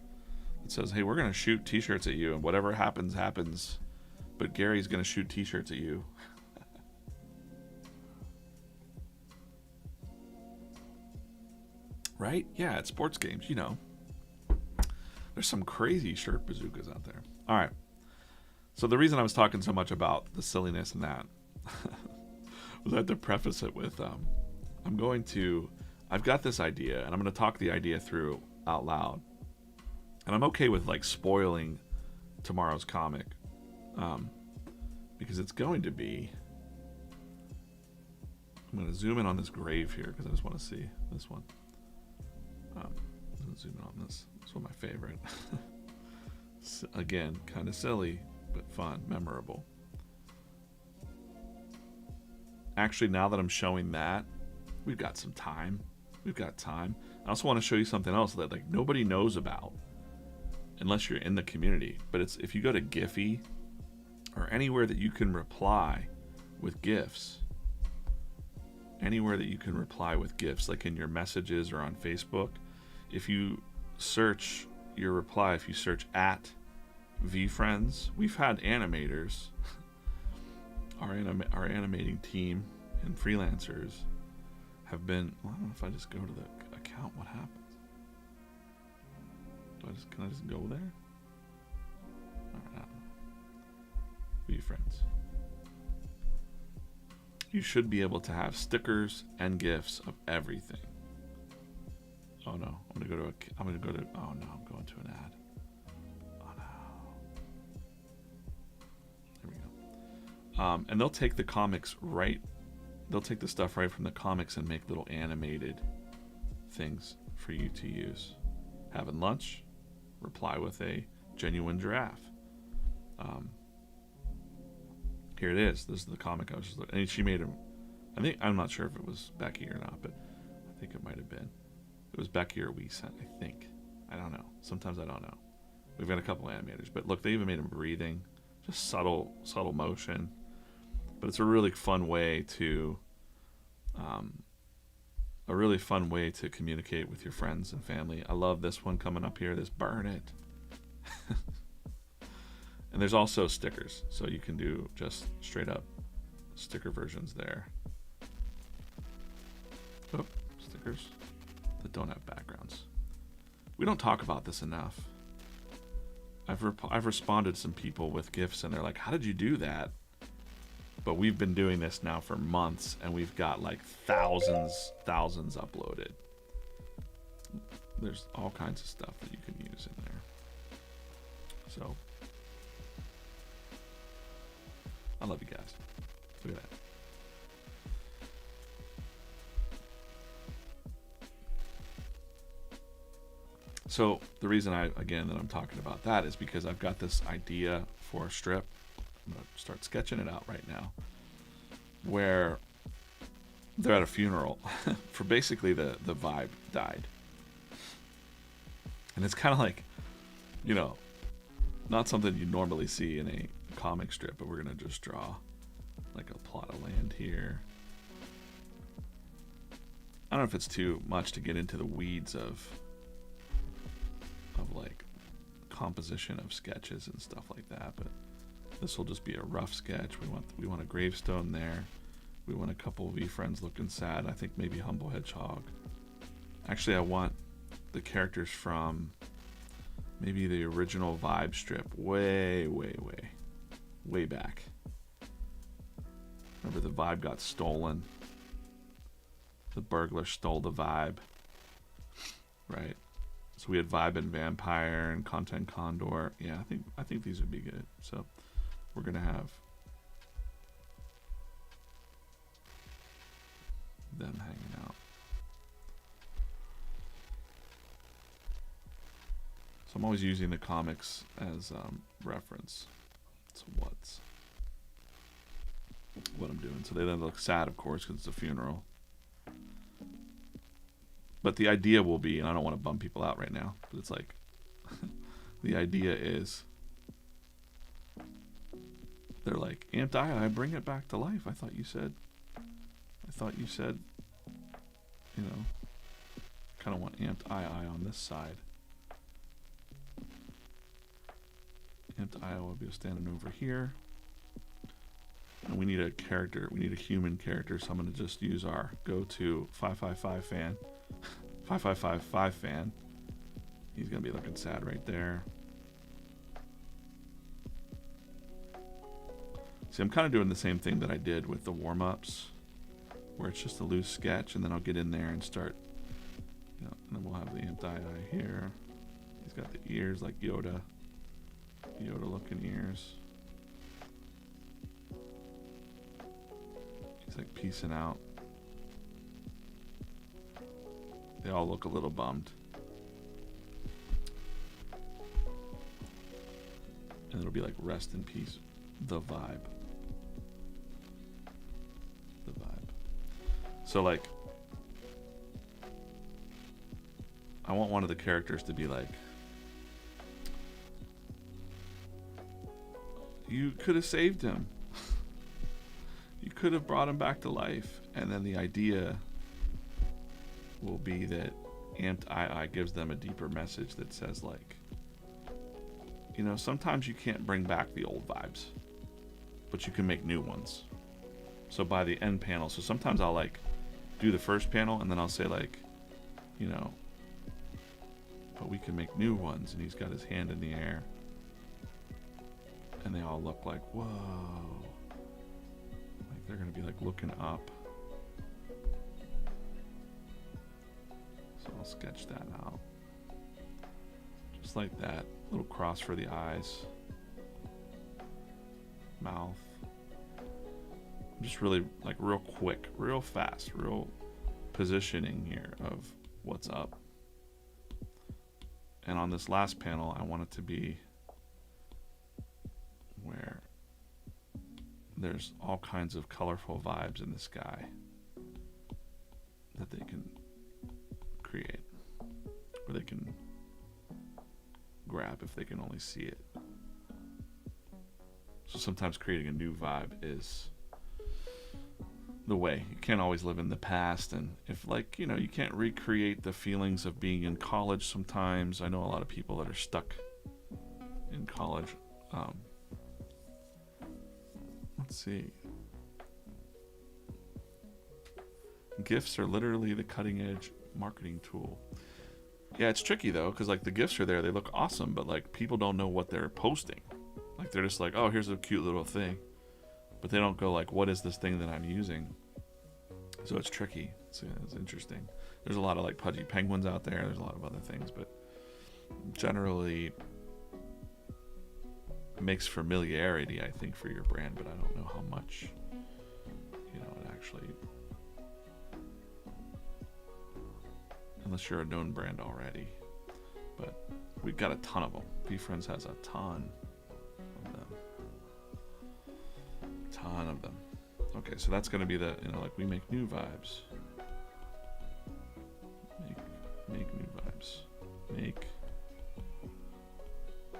that says, hey, we're going to shoot t-shirts at you, and whatever happens, happens. But Gary's going to shoot t-shirts at you. Right? Yeah, at sports games, you know. There's some crazy shirt bazookas out there. All right. So the reason I was talking so much about the silliness and that was I had to preface it with, I've got this idea, and I'm going to talk the idea through out loud. And I'm okay with, like, spoiling tomorrow's comic. Because it's going to be... I'm going to zoom in on this grave here, because I just want to see this one. I'm going to zoom in on this. This one my favorite. Again, kind of silly, but fun, memorable. Actually, now that I'm showing that, we've got some time. We've got time. I also want to show you something else that, like, nobody knows about unless you're in the community. But it's if you go to Giphy or anywhere that you can reply with GIFs, like in your messages or on Facebook, if you search your reply, if you search at VeeFriends, we've had animators, our animating team and freelancers have been, well, I don't know if I just go to the account, what happens? Can I just go there? All right, VeeFriends. You should be able to have stickers and GIFs of everything. Oh no, I'm gonna go to, oh no, I'm going to an ad. Oh no. There we go. And they'll take the comics they'll take the stuff right from the comics and make little animated things for you to use. Having lunch, reply with a genuine giraffe. Here it is. This is the comic I was just looking. And she made him. I'm not sure if it was Becky or not, but I think it might have been. It was Becky or we sent. I think. I don't know. Sometimes I don't know. We've got a couple animators, but look, they even made him breathing. Just subtle motion. But it's a really fun way to communicate with your friends and family. I love this one coming up here, this burn it. And there's also stickers, so you can do just straight up sticker versions there. Oh, stickers that don't have backgrounds. We don't talk about this enough. I've responded to some people with gifts, and they're like, "How did you do that?" But we've been doing this now for months, and we've got like thousands uploaded. There's all kinds of stuff that you can use in there. So, I love you guys. Look at that. So the reason that I'm talking about that is because I've got this idea for a strip. I'm gonna start sketching it out right now, where they're at a funeral for basically the vibe died. And it's kind of like, you know, not something you normally see in a comic strip, but we're gonna just draw like a plot of land here. I don't know if it's too much to get into the weeds of like composition of sketches and stuff like that, but this will just be a rough sketch. We want a gravestone there. We want a couple of VeeFriends looking sad. I think maybe Humble Hedgehog. Actually, I want the characters from maybe the original Vibe strip way back. Remember, the Vibe got stolen. The burglar stole the Vibe, right? So we had Vibe and Vampire and Content Condor. Yeah, I think these would be good. So we're gonna have them hanging out. So I'm always using the comics as reference to what I'm doing. So they then look sad, of course, because it's a funeral. But the idea will be, and I don't want to bum people out right now, but it's like, the idea is, they're like, Amped I bring it back to life. I thought you said, you know, kind of want Amped I on this side. Amped I will be standing over here. And we need a character, we need a human character, so I'm going to just use our go-to 555 fan. 5555 fan. He's gonna be looking sad right there. See, I'm kind of doing the same thing that I did with the warm-ups, where it's just a loose sketch, and then I'll get in there and start, you know, and then we'll have the anti-eye here. He's got the ears like Yoda looking ears. He's like peacing out. They all look a little bummed. And it'll be like rest in peace, the Vibe. The Vibe. So like, I want one of the characters to be like, you could have saved him. You could have brought him back to life. And then the idea will be that Amped II gives them a deeper message that says like, you know, sometimes you can't bring back the old vibes, but you can make new ones. So by the end panel, so sometimes I'll like do the first panel and then I'll say like, you know, but we can make new ones, and he's got his hand in the air and they all look like, whoa, like they're gonna be like looking up. So I'll sketch that out. Just like that. Little cross for the eyes. Mouth. I'm just really like real quick, real fast, real positioning here of what's up. And on this last panel, I want it to be where there's all kinds of colorful vibes in the sky that they can create, or they can grab if they can only see it. So sometimes creating a new vibe is the way. You can't always live in the past, and if, like, you know, you can't recreate the feelings of being in college sometimes. I know a lot of people that are stuck in college. Let's see. GIFs are literally the cutting edge marketing tool. Yeah, it's tricky though, because like the GIFs are there, they look awesome, but like people don't know what they're posting. Like they're just like, oh, here's a cute little thing, but they don't go like, what is this thing that I'm using? So it's tricky. It's interesting. There's a lot of like pudgy penguins out there. There's a lot of other things, but generally it makes familiarity, I think, for your brand, but I don't know how much, you know, it actually, unless you're a known brand already. But we've got a ton of them. VeeFriends has a ton of them. Ton of them. Okay, so that's going to be the, you know, like we make new vibes. Make new vibes. Make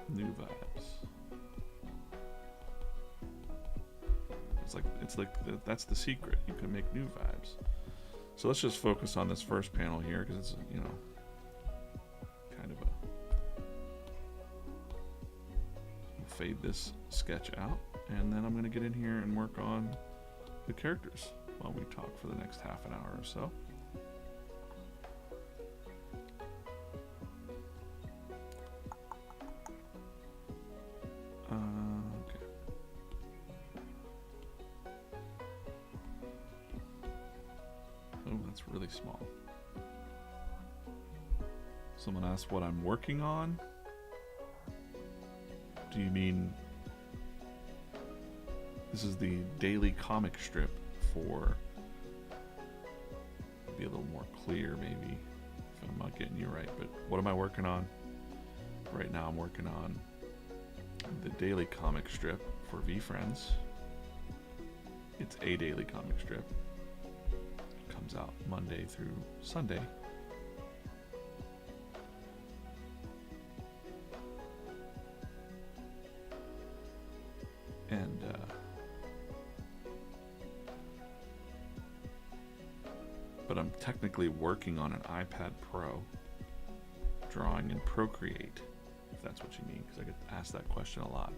new vibes. It's like that's the secret. You can make new vibes. So let's just focus on this first panel here because it's, you know, kind of a, fade this sketch out, and then I'm going to get in here and work on the characters while we talk for the next half an hour or so. Okay. Oh, that's really small. Someone asked what I'm working on. Do you mean this is the daily comic strip for, be a little more clear maybe if I'm not getting you right, but what am I working on? Right now I'm working on the daily comic strip for VeeFriends. It's a daily comic strip. It comes out Monday through Sunday. And but I'm technically working on an iPad Pro, drawing in Procreate, if that's what you mean, because I get asked that question a lot.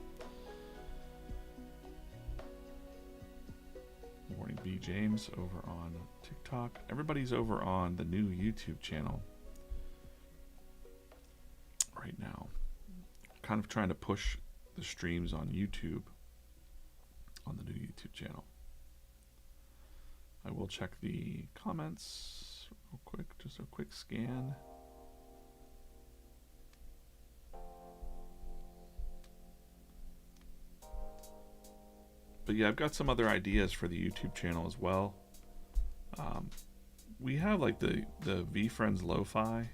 Morning B James over on TikTok. Everybody's over on the new YouTube channel right now. Kind of trying to push the streams on YouTube, on the new YouTube channel. I will check the comments real quick, just a quick scan. But yeah, I've got some other ideas for the YouTube channel as well. We have like the VeeFriends Lo-Fi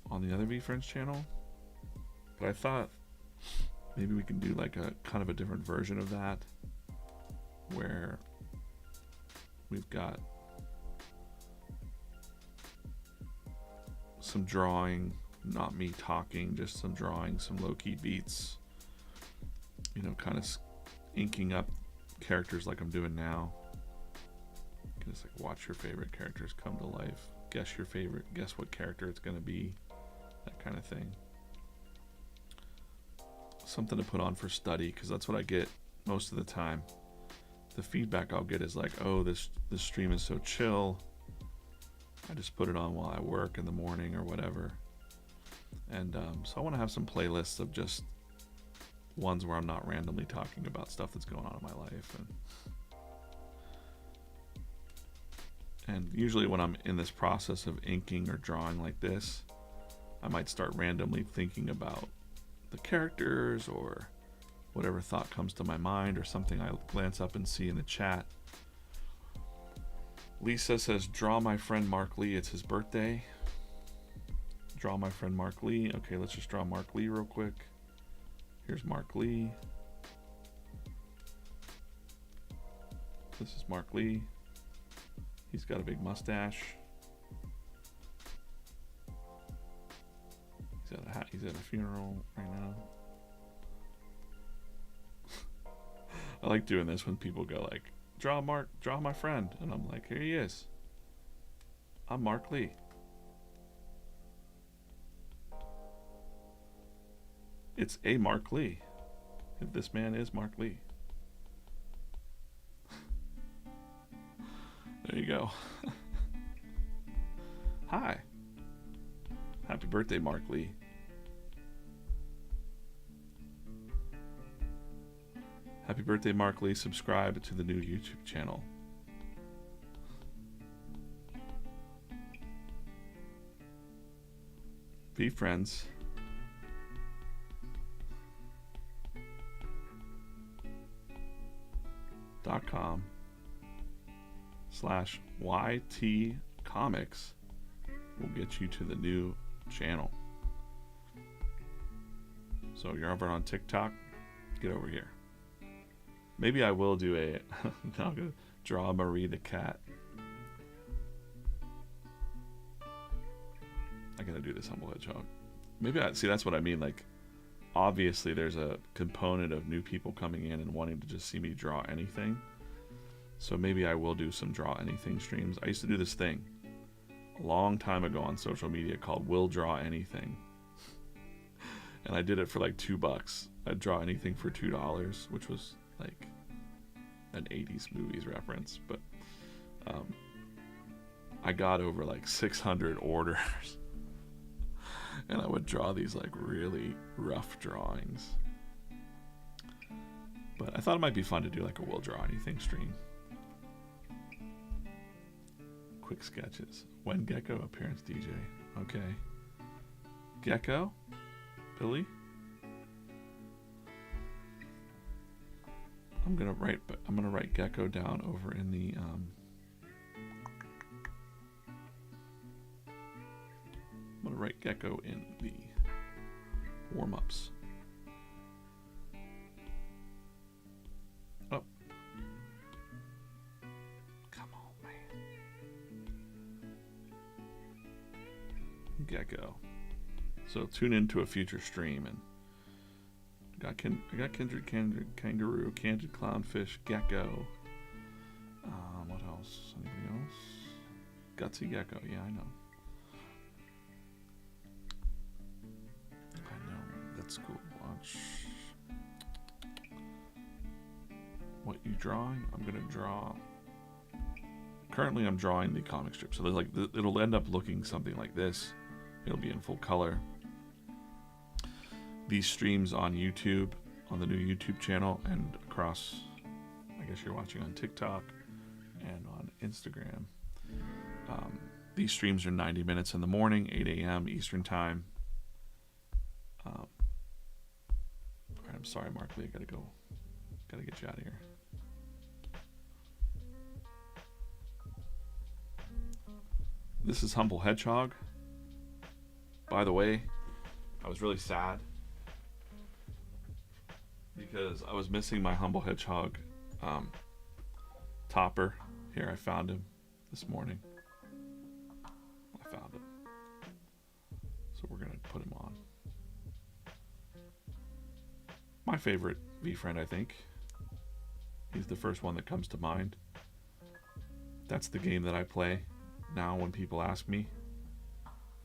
on the other VeeFriends channel, but I thought maybe we can do like a kind of a different version of that, where we've got some drawing, not me talking, just some drawing, some low-key beats, you know, kind of inking up characters like I'm doing now. You can just like watch your favorite characters come to life, guess what character it's going to be, that kind of thing. Something to put on for study, because that's what I get most of the time. The feedback I'll get is like, oh, this stream is so chill, I just put it on while I work in the morning or whatever. And so I want to have some playlists of just ones where I'm not randomly talking about stuff that's going on in my life. And usually when I'm in this process of inking or drawing like this, I might start randomly thinking about the characters or whatever thought comes to my mind, or something I glance up and see in the chat. Lisa says, draw my friend Mark Lee, it's his birthday. Draw my friend Mark Lee. Okay, let's just draw Mark Lee real quick. Here's Mark Lee. This is Mark Lee. He's got a big mustache. He's at a funeral right now. I like doing this when people go like, draw my friend. And I'm like, here he is. I'm Mark Lee. It's a Mark Lee. If this man is Mark Lee. There you go. Hi. Happy birthday, Mark Lee. Happy birthday, Mark Lee. Subscribe to the new YouTube channel. VeeFriends. .com/YT Comics will get you to the new channel. So you're over on TikTok, get over here. Maybe I will do a I'm gonna draw Marie the cat. I gotta do this humble hedgehog. Maybe I see, that's what I mean. Like, obviously there's a component of new people coming in and wanting to just see me draw anything. So maybe I will do some draw anything streams. I used to do this thing a long time ago on social media called Will Draw Anything. And I did it for like $2. I'd draw anything for $2, which was like an 80s movies reference. But I got over like 600 orders. And I would draw these like really rough drawings. But I thought it might be fun to do like a Will Draw Anything stream. Quick sketches. When Gecko appearance DJ. Okay. Gecko? Billy? I'm gonna write Gecko down over in the I'm gonna write Gecko in the warm-ups. Oh. Come on, man. Gecko. So tune into a future stream, and I got Kindred Kangaroo, Candid Clownfish, Gecko. What else? Anybody else? Gutsy Gecko. Yeah, I know. That's cool. Watch. What you drawing? I'm gonna draw. Currently, I'm drawing the comic strip, so there's like it'll end up looking something like this. It'll be in full color. These streams on YouTube, on the new YouTube channel, and across, I guess you're watching on TikTok and on Instagram. These streams are 90 minutes in the morning, 8 a.m. Eastern time. Alright, I'm sorry, Mark Lee, I gotta go. Gotta get you out of here. This is Humble Hedgehog. By the way, I was really sad because I was missing my Humble Hedgehog topper. Here, I found him this morning. I found him. So we're gonna put him on. My favorite VeeFriend, I think. He's the first one that comes to mind. That's the game that I play now when people ask me.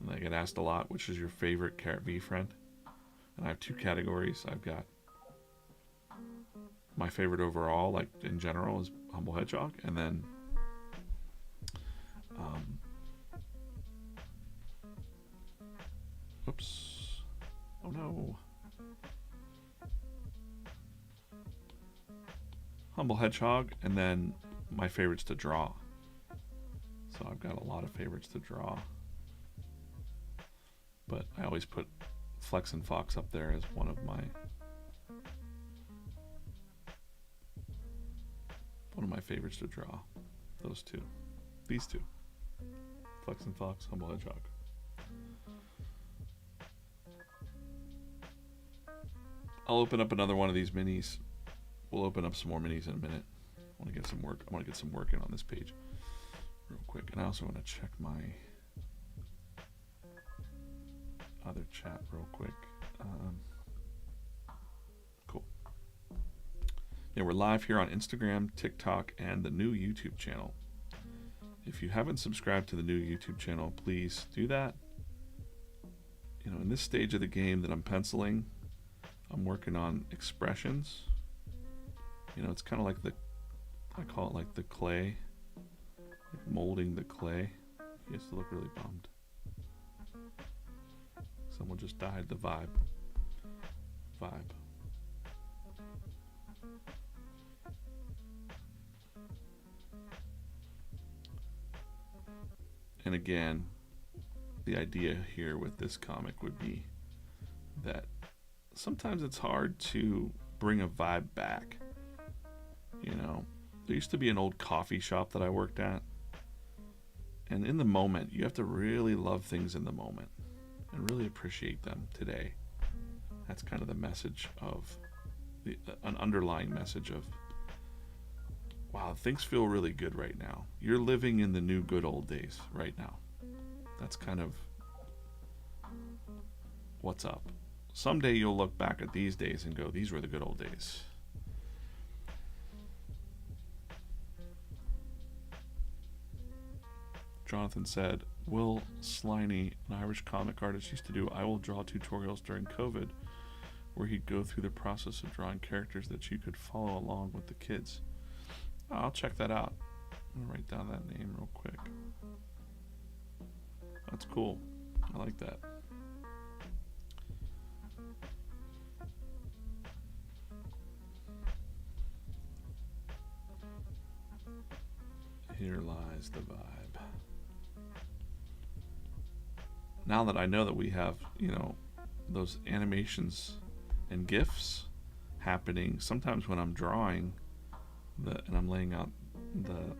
And I get asked a lot, which is your favorite VeeFriend? And I have two categories. I've got my favorite overall, like in general, is Humble Hedgehog. And then oops. Oh no. Humble Hedgehog, and then my favorites to draw. So I've got a lot of favorites to draw. But I always put Flex and Fox up there as one of my favorites to draw. Those two. These two. Flex and Fox, Humble Hedgehog. I'll open up another one of these minis. We'll open up some more minis in a minute. I want to get some work. I want to get some work in on this page real quick. And I also want to check my other chat real quick. Cool. And we're live here on Instagram, TikTok, and the new YouTube channel. If you haven't subscribed to the new YouTube channel, please do that. You know, in this stage of the game that I'm penciling, I'm working on expressions. You know, it's kind of like I call it like the clay, like molding the clay. He has to look really bummed. Someone just died. The vibe. And again, the idea here with this comic would be that sometimes it's hard to bring a vibe back. You know, there used to be an old coffee shop that I worked at, and in the moment, you have to really love things in the moment and really appreciate them today. That's kind of the message of an underlying message of, wow, things feel really good right now. You're living in the new good old days right now. That's kind of what's up. Someday you'll look back at these days and go, these were the good old days. Jonathan said, Will Sliney, an Irish comic artist, used to do I Will Draw tutorials during COVID, where he'd go through the process of drawing characters that you could follow along with the kids. Oh, I'll check that out. I'm gonna write down that name real quick. That's cool. I like that. Here lies the vibe. Now that I know that we have, you know, those animations and GIFs happening, sometimes when I'm drawing and I'm laying out the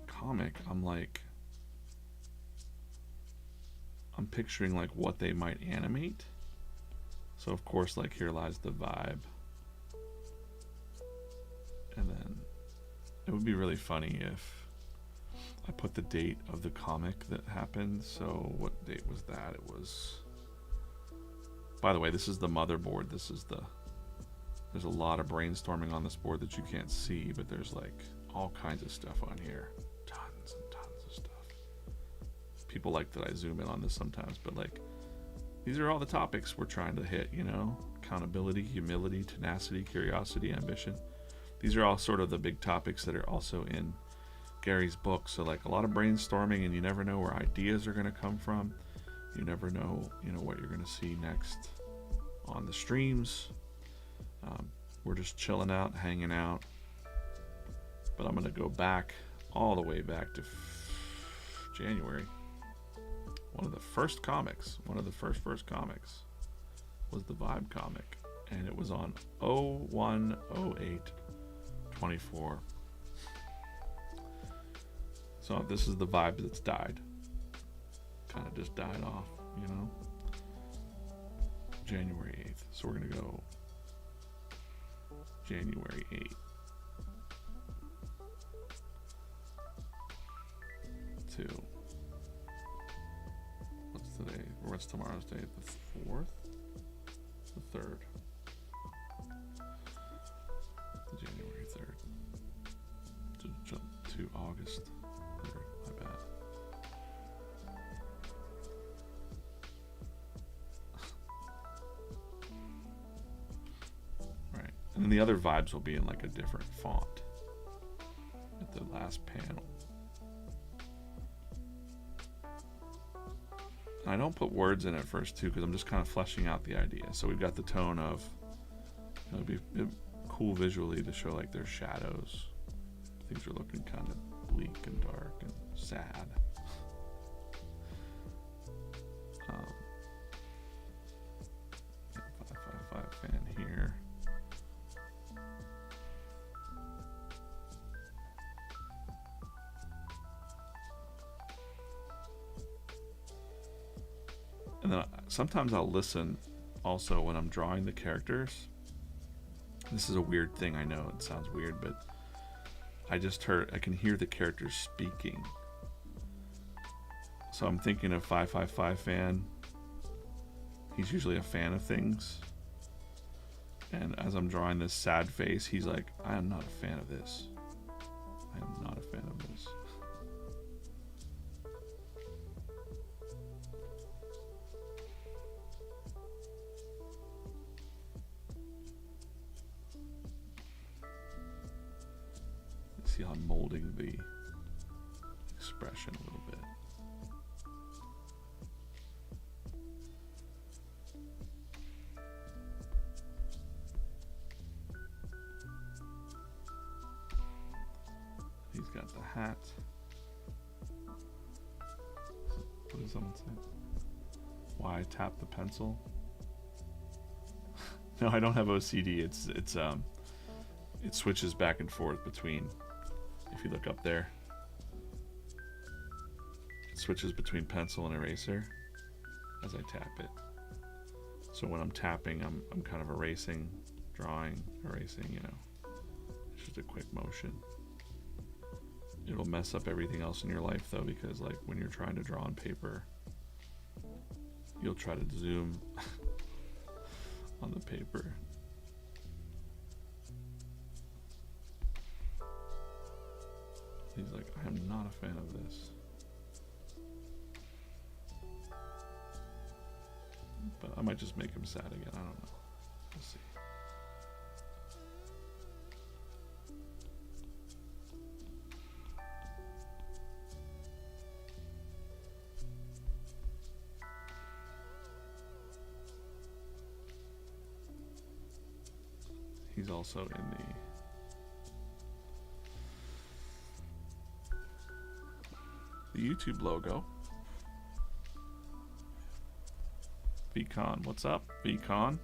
comic, I'm picturing like what they might animate. So of course, like here lies the vibe. And then it would be really funny if I put the date of the comic that happened. So what date was that? It was, by the way, this is the motherboard. There's a lot of brainstorming on this board that you can't see, but there's like all kinds of stuff on here. Tons and tons of stuff. People like that I zoom in on this sometimes, but like, these are all the topics we're trying to hit, you know? Accountability, humility, tenacity, curiosity, ambition. These are all sort of the big topics that are also in Gary's book. So like a lot of brainstorming, and you never know where ideas are going to come from. You never know, you know, what you're going to see next on the streams. We're just chilling out, hanging out. But I'm going to go back, all the way back to January. One of the first comics was the Vibe comic. And it was on 01/08/24. So this is the Vibe that's died. Kind of just died off, you know. January 8th. So we're going to go January 8th to, what's today? What's tomorrow's date? The 4th? The 3rd. January 3rd. To jump to August 3rd. My bad. Right. And then the other vibes will be in like a different font at the last panel. And I don't put words in at first too, because I'm just kind of fleshing out the idea. So we've got the tone of, you know, it'd be cool visually to show like there's shadows. Things are looking kind of bleak and dark and sad. 555 fan here. And then sometimes I'll listen also when I'm drawing the characters. This is a weird thing, I know it sounds weird, but I can hear the characters speaking. So I'm thinking of 555 fan. He's usually a fan of things. And as I'm drawing this sad face, he's like, I am not a fan of this. I am not a fan of this. Let's see how I'm molding the expression a little bit. He's got the hat. What did someone say? Why tap the pencil? No, I don't have OCD. It switches back and forth between. If you look up there, it switches between pencil and eraser as I tap it. So when I'm tapping, I'm kind of erasing, drawing, erasing. You know, it's just a quick motion. It'll mess up everything else in your life though, because like when you're trying to draw on paper, you'll try to zoom on the paper. He's like, I am not a fan of this. But I might just make him sad again, I don't know. We'll see. He's also in the YouTube logo. VCon, what's up, VCon?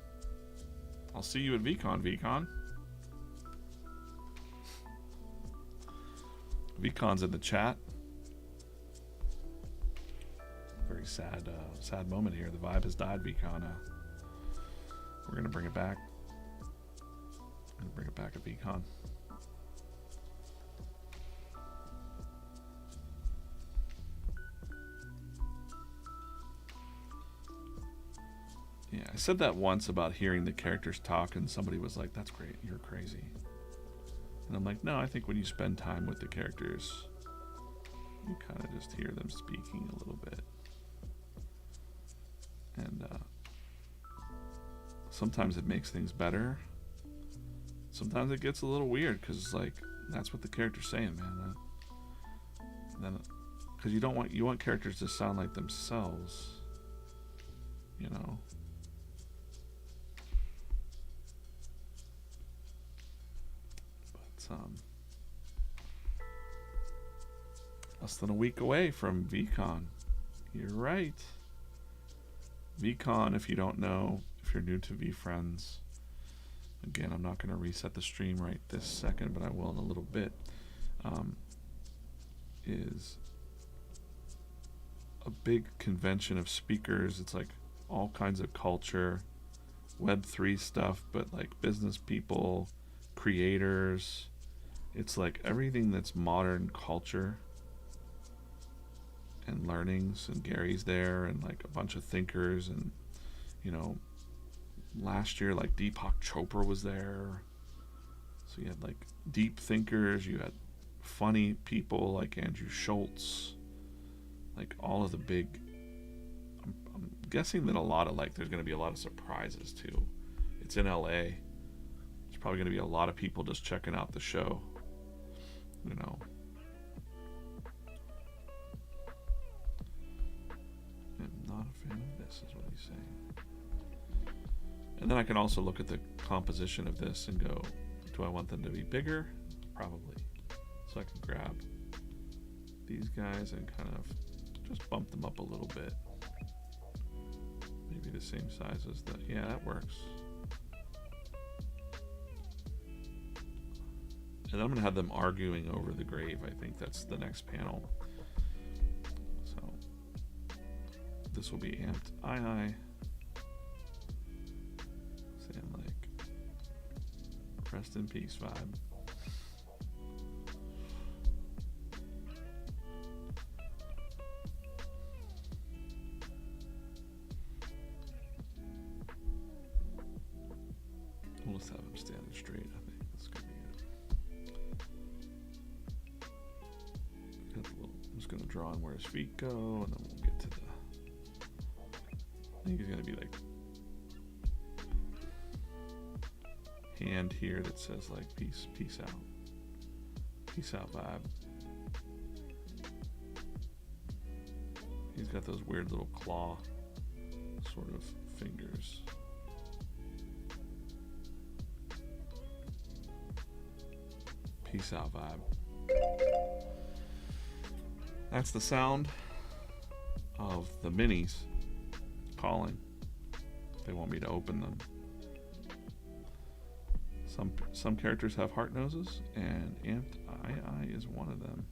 I'll see you at VCon, VCon. VCon's in the chat. Very sad, sad moment here. The vibe has died, VCon. We're gonna bring it back. Bring it back at VCon. Yeah, I said that once about hearing the characters talk, and somebody was like, that's great, you're crazy. And I'm like, no, I think when you spend time with the characters, you kind of just hear them speaking a little bit. And sometimes it makes things better. Sometimes it gets a little weird because like that's what the character's saying, man. Then, because you want characters to sound like themselves, you know. But less than a week away from VCon. You're right. VCon, if you don't know, if you're new to VeeFriends. Again, I'm not going to reset the stream right this second, but I will in a little bit. Is a big convention of speakers. It's like all kinds of culture, Web3 stuff, but like business people, creators. It's like everything that's modern culture and learnings. And Gary's there, and like a bunch of thinkers, and you know. Last year, like Deepak Chopra was there. So you had like deep thinkers, you had funny people like Andrew Schultz, like all of the big. I'm guessing that a lot of there's going to be a lot of surprises too. It's in LA. There's probably going to be a lot of people just checking out the show. You know. I'm not a fan of this, is what he's saying. And then I can also look at the composition of this and go, do I want them to be bigger? Probably. So I can grab these guys and kind of just bump them up a little bit. Maybe the same size as that. Yeah, that works. And then I'm going to have them arguing over the grave. I think that's the next panel. So this will be amped. Aye. Saying like, rest in peace vibe. We'll drawing where his feet go, and then we'll get to the... I think he's going to be like hand here that says like peace out vibe. He's got those weird little claw sort of fingers. Peace out vibe. That's the sound of the minis calling. They want me to open them. Some characters have heart noses, and Ant-I is one of them.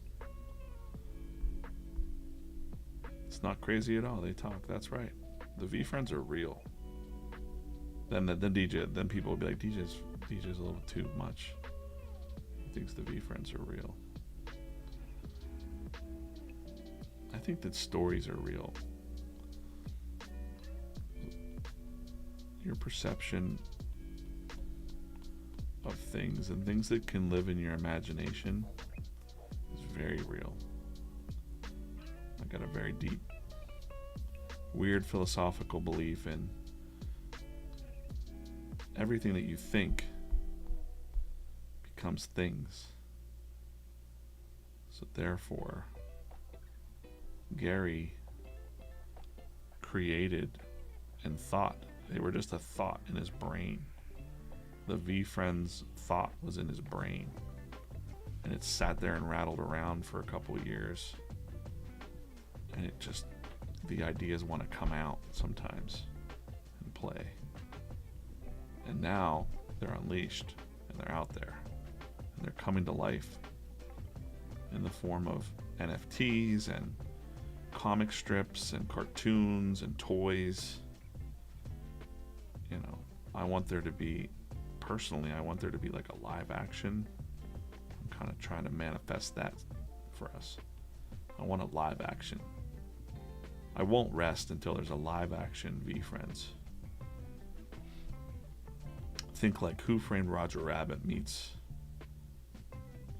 It's not crazy at all. They talk. That's right. The VeeFriends are real. Then DJ. Then people will be like, DJ's a little too much. He thinks the VeeFriends are real. I think that stories are real. Your perception of things and things that can live in your imagination is very real. I got a very deep, weird philosophical belief in everything that you think becomes things. So therefore, Gary created and thought. They were just a thought in his brain. The VeeFriends thought was in his brain, and it sat there and rattled around for a couple of years, and it just, the ideas want to come out sometimes and play, and now they're unleashed and they're out there and they're coming to life in the form of NFTs and comic strips and cartoons and toys. You know, I want there to be, personally, I want there to be like a live action. I'm kind of trying to manifest that for us. I want a live action. I won't rest until there's a live action VeeFriends. Think like Who Framed Roger Rabbit meets,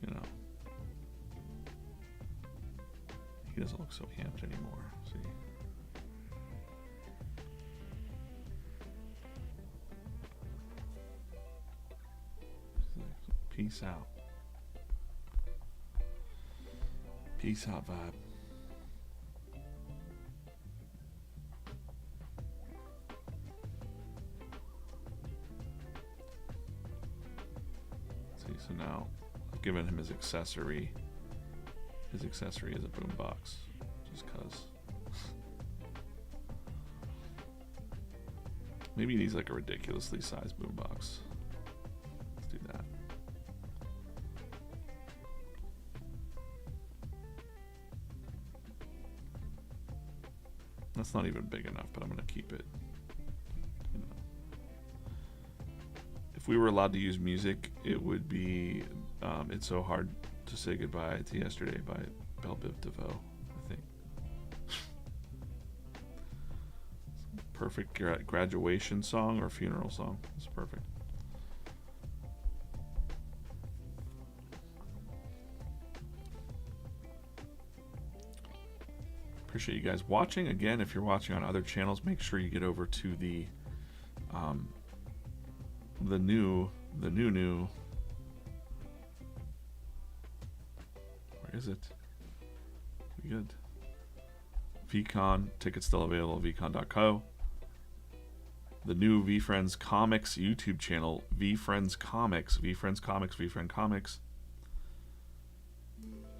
you know, he doesn't look so amped anymore. See? Peace out. Peace out vibe. See, so now I've given him his accessory. His accessory is a boombox, just cause. Maybe he needs like a ridiculously sized boombox. Let's do that. That's not even big enough, but I'm gonna keep it. You know, if we were allowed to use music, it would be "It's So Hard to Say Goodbye to Yesterday" by Belle Biv DeVoe, I think. Perfect graduation song or funeral song. It's perfect. Appreciate you guys watching. Again, if you're watching on other channels, make sure you get over to the new. Where is it? We good. VCon tickets still available at vcon.co. The new VeeFriends Comics YouTube channel, VeeFriends Comics, VeeFriend Comics.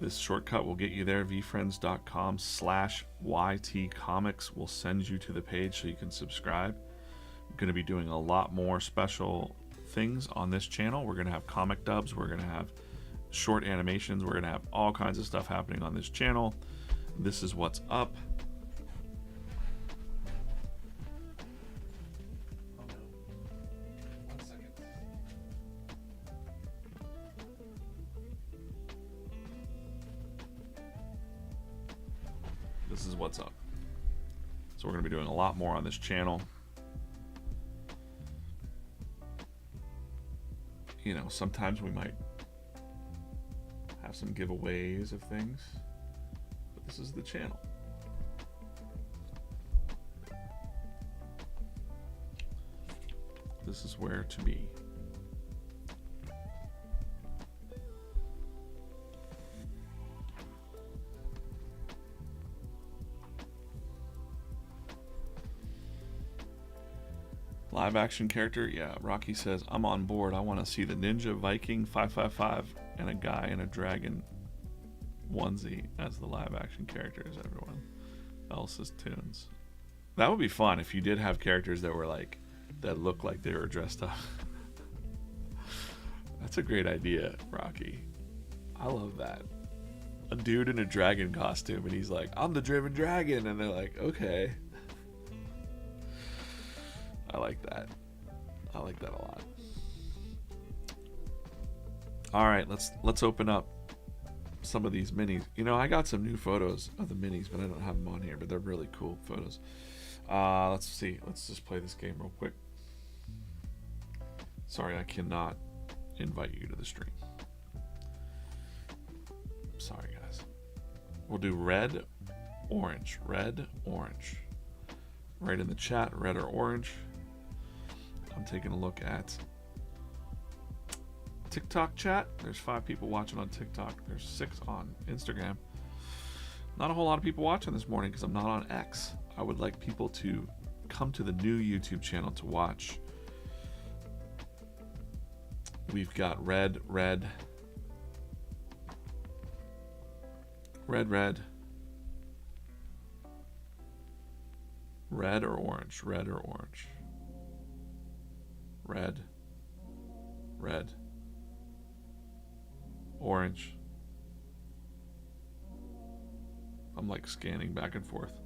This shortcut will get you there. VeeFriends.com/YTComics will send you to the page so you can subscribe. I'm going to be doing a lot more special things on this channel. We're going to have comic dubs. We're going to have short animations. We're going to have all kinds of stuff happening on this channel. This is what's up. This is what's up. So we're going to be doing a lot more on this channel. You know, sometimes we might have some giveaways of things, but This is the channel. This is where to be. Live action character? Yeah, Rocky says, I'm on board. I want to see the Ninja Viking 555 and a guy in a dragon onesie as the live action characters, everyone else's tunes. That would be fun if you did have characters that were like, that looked like they were dressed up. That's a great idea, Rocky. I love that. A dude in a dragon costume and he's like, I'm the driven dragon, and they're like, okay. I like that. I like that a lot. All right, let's open up some of these minis. You know, I got some new photos of the minis, but I don't have them on here, but they're really cool photos. Let's see. Let's just play this game real quick. Sorry, I cannot invite you to the stream. Sorry, guys. We'll do red, orange, red, orange. Right in the chat, red or orange. I'm taking a look at TikTok chat. There's 5 people watching on TikTok. There's 6 on Instagram. Not a whole lot of people watching this morning because I'm not on X. I would like people to come to the new YouTube channel to watch. We've got red, red, red, red, red or orange, red or orange, red, red, orange. I'm like scanning back and forth.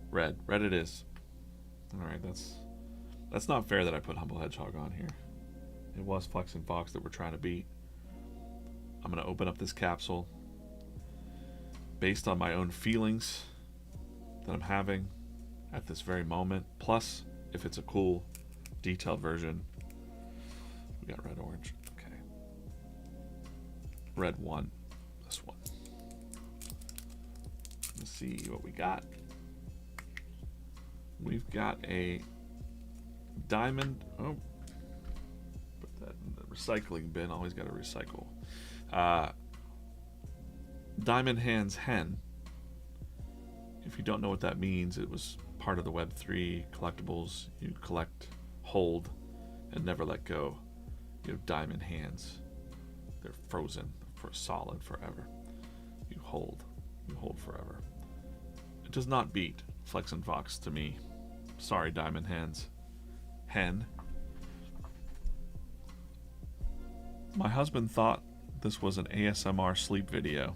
Red, red it is. All right, that's not fair that I put Humble Hedgehog on here. It was Flex and Fox that we're trying to beat. I'm gonna open up this capsule based on my own feelings that I'm having at this very moment. Plus, if it's a cool, detailed version. We got red, orange. Okay. Red 1. This one. Let's see what we got. We've got a diamond. Oh, put that in the recycling bin. Always got to recycle. Diamond Hands Hen. If you don't know what that means, it was part of the Web3 collectibles. You collect, hold, and never let go. You have diamond hands. They're frozen for solid forever. You hold forever. It does not beat Flex and Fox to me. Sorry, Diamond Hands. Hen. My husband thought this was an ASMR sleep video.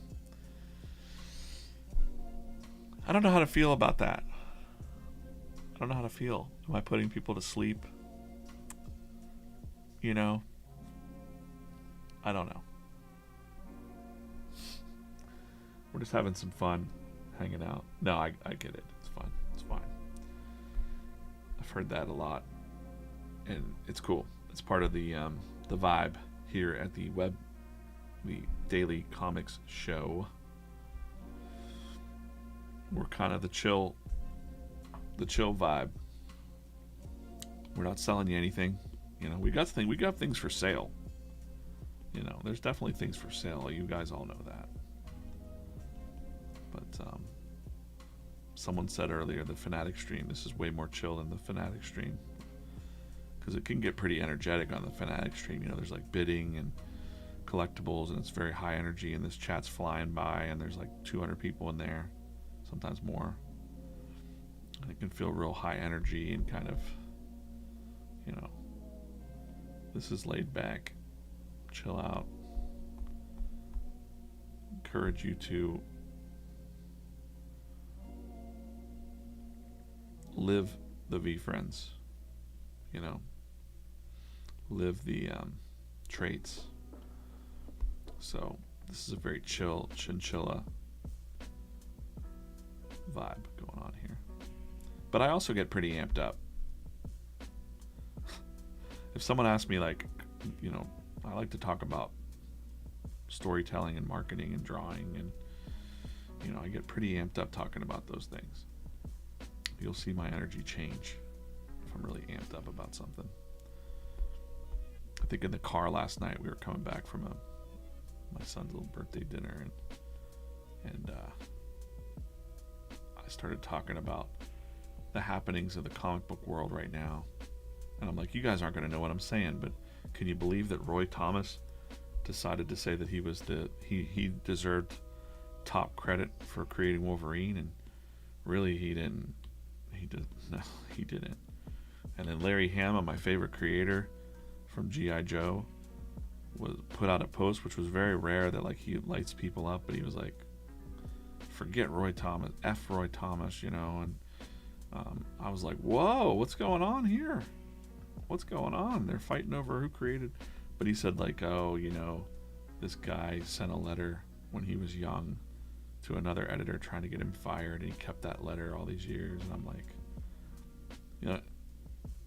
I don't know how to feel about that. I don't know how to feel. Am I putting people to sleep? You know? I don't know. We're just having some fun hanging out. No, I get it. It's fun. It's fine. I've heard that a lot. And it's cool. It's part of the vibe here at the Daily Comics Show. We're kind of the chill vibe. We're not selling you anything. You know, we got things for sale. You know, there's definitely things for sale. You guys all know that. But someone said earlier, the Fanatic stream, this is way more chill than the Fanatic stream. Because it can get pretty energetic on the Fanatic stream. You know, there's like bidding and collectibles, and it's very high energy, and this chat's flying by, and there's like 200 people in there, sometimes more. And it can feel real high energy and kind of, you know, this is laid back, chill out. Encourage you to live the VeeFriends, you know, live the traits. So this is a very chill chinchilla vibe going on here. But I also get pretty amped up. If someone asks me, like, you know, I like to talk about storytelling and marketing and drawing and, you know, I get pretty amped up talking about those things. You'll see my energy change if I'm really amped up about something. I think in the car last night, we were coming back from my son's little birthday dinner, and I started talking about the happenings of the comic book world right now. And I'm like, you guys aren't going to know what I'm saying, but can you believe that Roy Thomas decided to say that he deserved top credit for creating Wolverine, and really he didn't. No, he didn't. And then Larry Hama, my favorite creator from G.I. Joe, was put out a post, which was very rare, that like he lights people up, but he was like, forget Roy Thomas, F Roy Thomas, you know. And I was like, whoa, what's going on here? What's going on? They're fighting over who created. But he said like, oh, you know, this guy sent a letter when he was young to another editor trying to get him fired, and he kept that letter all these years. And I'm like, you know,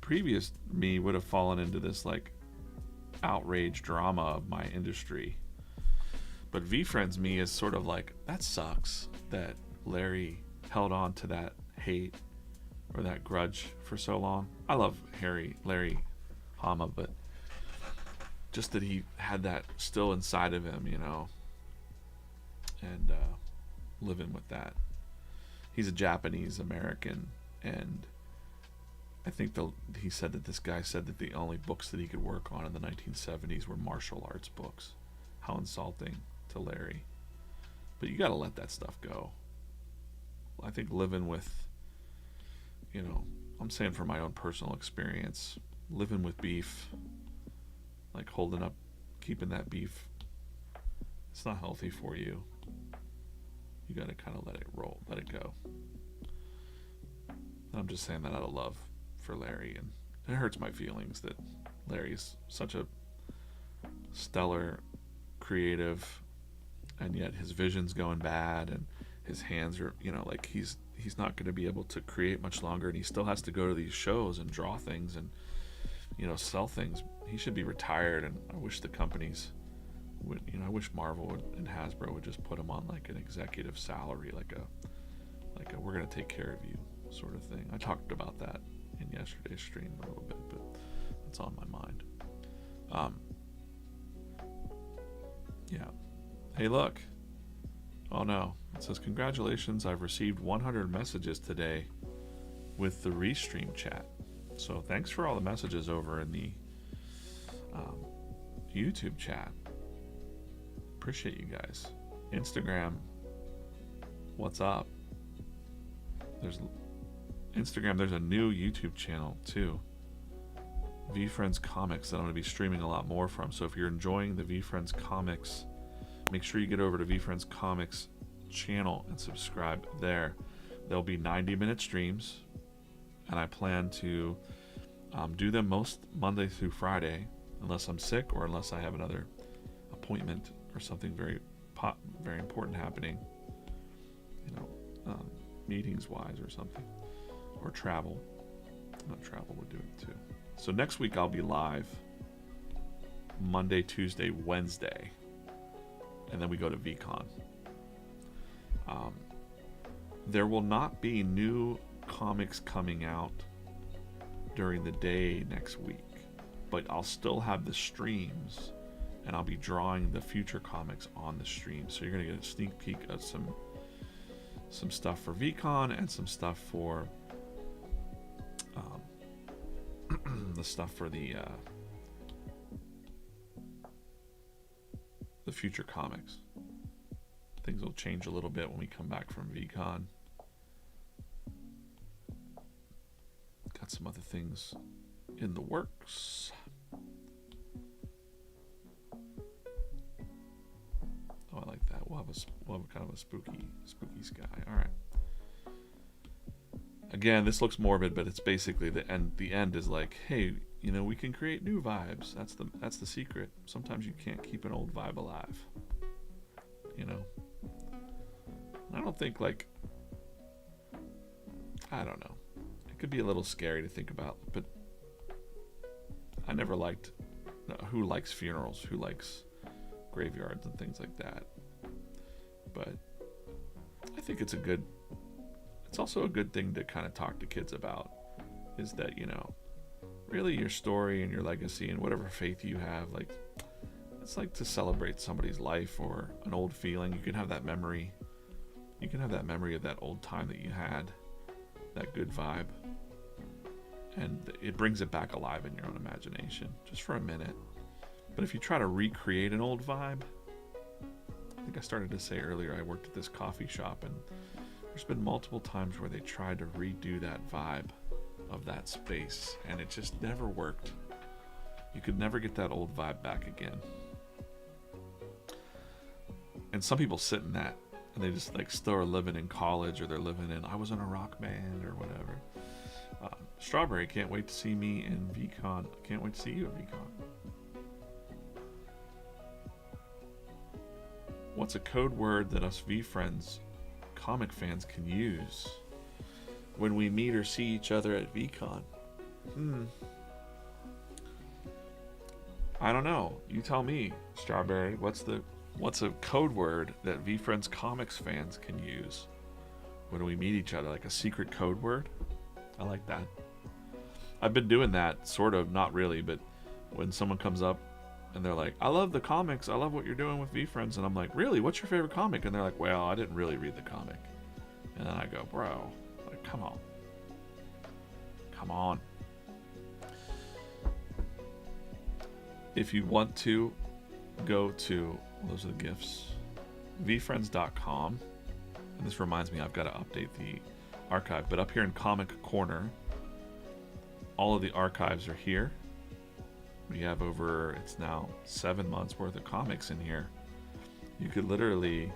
previous me would have fallen into this like outrage drama of my industry, but VeeFriends me is sort of like, that sucks that Larry held on to that hate or that grudge for so long. I love Larry Hama, but just that he had that still inside of him, you know, and living with that. He's a Japanese American, and I think he said that this guy said that the only books that he could work on in the 1970s were martial arts books. How insulting to Larry. But you got to let that stuff go. I think living with, you know, I'm saying from my own personal experience, living with beef, like holding up, keeping that beef, it's not healthy for you. You got to kind of let it roll, let it go. And I'm just saying that out of love for Larry, and it hurts my feelings that Larry's such a stellar creative, and yet his vision's going bad, and his hands are, you know, like he's not going to be able to create much longer, and he still has to go to these shows and draw things and, you know, sell things. He should be retired, and I wish the companies would, you know, I wish Marvel and Hasbro would just put him on like an executive salary, like a we're going to take care of you sort of thing. I talked about that in yesterday's stream a little bit, but that's on my mind. Yeah. Hey, look. Oh no. It says, congratulations, I've received 100 messages today with the Restream chat. So thanks for all the messages over in the YouTube chat. Appreciate you guys. Instagram, what's up? There's Instagram, there's a new YouTube channel too, VeeFriends Comics, that I'm going to be streaming a lot more from. So if you're enjoying the VeeFriends Comics, make sure you get over to VeeFriends Comics channel and subscribe there. There'll be 90-minute streams, and I plan to do them most Monday through Friday, unless I'm sick or unless I have another appointment or something very important happening, you know, meetings wise or something, or travel. Travel would do it too. So next week I'll be live Monday, Tuesday, Wednesday, and then we go to VCon. There will not be new comics coming out during the day next week, but I'll still have the streams, and I'll be drawing the future comics on the stream. So you're gonna get a sneak peek of some stuff for VCon and some stuff for the stuff for the future comics. Things will change a little bit when we come back from VCon. Got some other things in the works. Oh, I like that. We'll have kind of a spooky sky. All right. Again, this looks morbid, but it's basically the end. The end is like, hey, you know, we can create new vibes. That's the secret. Sometimes you can't keep an old vibe alive. You know. I don't think, like, I don't know. It could be a little scary to think about, but I never liked. Who likes funerals? Who likes graveyards and things like that? But think it's also a good thing to kind of talk to kids about, is that, you know, really your story and your legacy and whatever faith you have, like, it's like to celebrate somebody's life or an old feeling. You can have that memory. You can have that memory of that old time that you had, that good vibe. And it brings it back alive in your own imagination, just for a minute. But if you try to recreate an old vibe, I think I started to say earlier, I worked at this coffee shop, and there's been multiple times where they tried to redo that vibe of that space, and it just never worked. You could never get that old vibe back again. And some people sit in that, and they just like still are living in college, or they're living in, I was in a rock band or whatever. Strawberry, can't wait to see me in VCon. Can't wait to see you at VCon. What's a code word that us VeeFriends comic fans can use when we meet or see each other at VCon? I don't know. You tell me, Strawberry. What's a code word that VeeFriends comics fans can use when we meet each other? Like a secret code word? I like that. I've been doing that, sort of, not really, but when someone comes up and they're like, I love the comics, I love what you're doing with VeeFriends, and I'm like, really, what's your favorite comic? And they're like, well, I didn't really read the comic. And then I go, bro, like, come on. If you want to, go to, those are the gifts, VeeFriends.com, and this reminds me, I've got to update the archive, but up here in Comic Corner, all of the archives are here. We have over, it's now 7 months worth of comics in here. You could literally,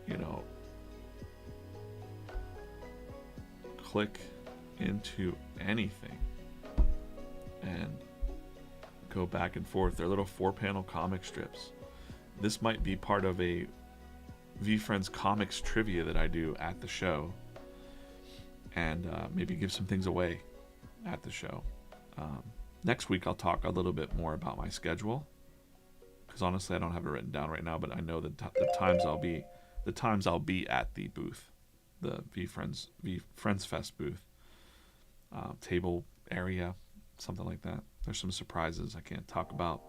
you know, click into anything and go back and forth. They're little 4-panel comic strips. This might be part of a VeeFriends comics trivia that I do at the show, and maybe give some things away at the show. Next week I'll talk a little bit more about my schedule, because honestly I don't have it written down right now, but I know the times I'll be at the booth, the VeeFriends Fest booth, table area, something like that. There's some surprises I can't talk about,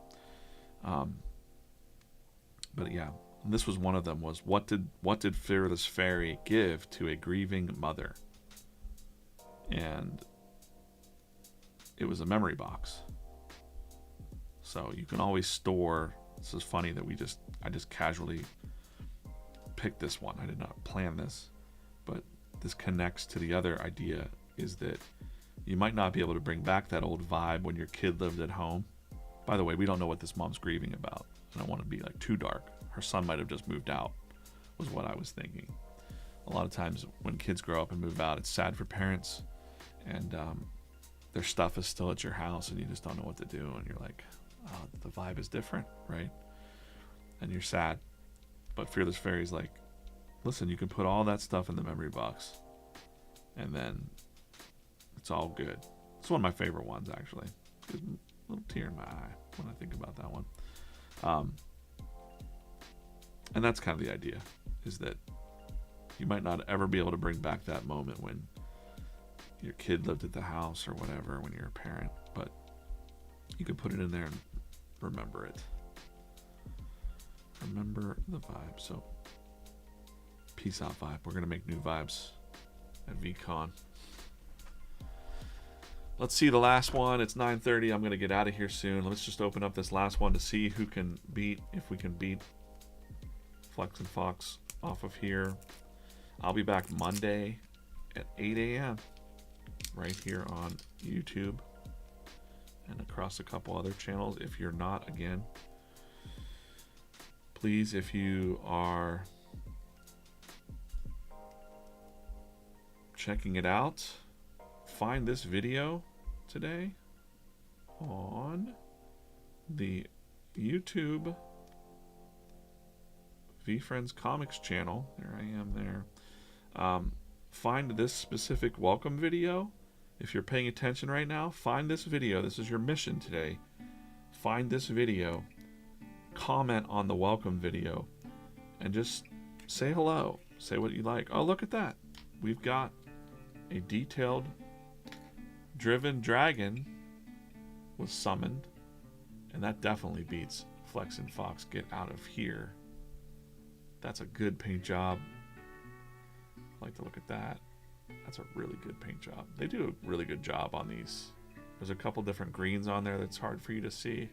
but yeah. This was one of them. Was what did Fearless Fairy give to a grieving mother? And it was a memory box. So you can always store. This is funny that I just casually picked this one. I did not plan this, but this connects to the other idea, is that you might not be able to bring back that old vibe when your kid lived at home. By the way, we don't know what this mom's grieving about. I don't want to be like too dark. Her son might have just moved out, was what I was thinking. A lot of times when kids grow up and move out, it's sad for parents, and their stuff is still at your house, and you just don't know what to do, and you're like, oh, the vibe is different, right? And you're sad. But Fearless Fairy's like, listen, you can put all that stuff in the memory box, and then it's all good. It's one of my favorite ones, actually. There's a little tear in my eye when I think about that one. And that's kind of the idea, is that you might not ever be able to bring back that moment when your kid lived at the house or whatever, when you're a parent, but you can put it in there and remember it. Remember the vibe. So, peace out, vibe. We're going to make new vibes at VCon. Let's see the last one. It's 9:30. I'm going to get out of here soon. Let's just open up this last one to see who can beat, if we can beat Flex and Fox off of here. I'll be back Monday at 8 a.m. right here on YouTube and across a couple other channels. If you're not, again, please, if you are checking it out, find this video today on the YouTube VeeFriends Comics channel. There I am there. Find this specific welcome video. If you're paying attention right now, find this video. This is your mission today. Find this video, comment on the welcome video, and just say hello. Say what you like. Oh, look at that. We've got a detailed driven dragon was summoned. And that definitely beats Flex and Fox. Get out of here. That's a good paint job. I like to look at that. That's a really good paint job. They do a really good job on these. There's a couple different greens on there that's hard for you to see.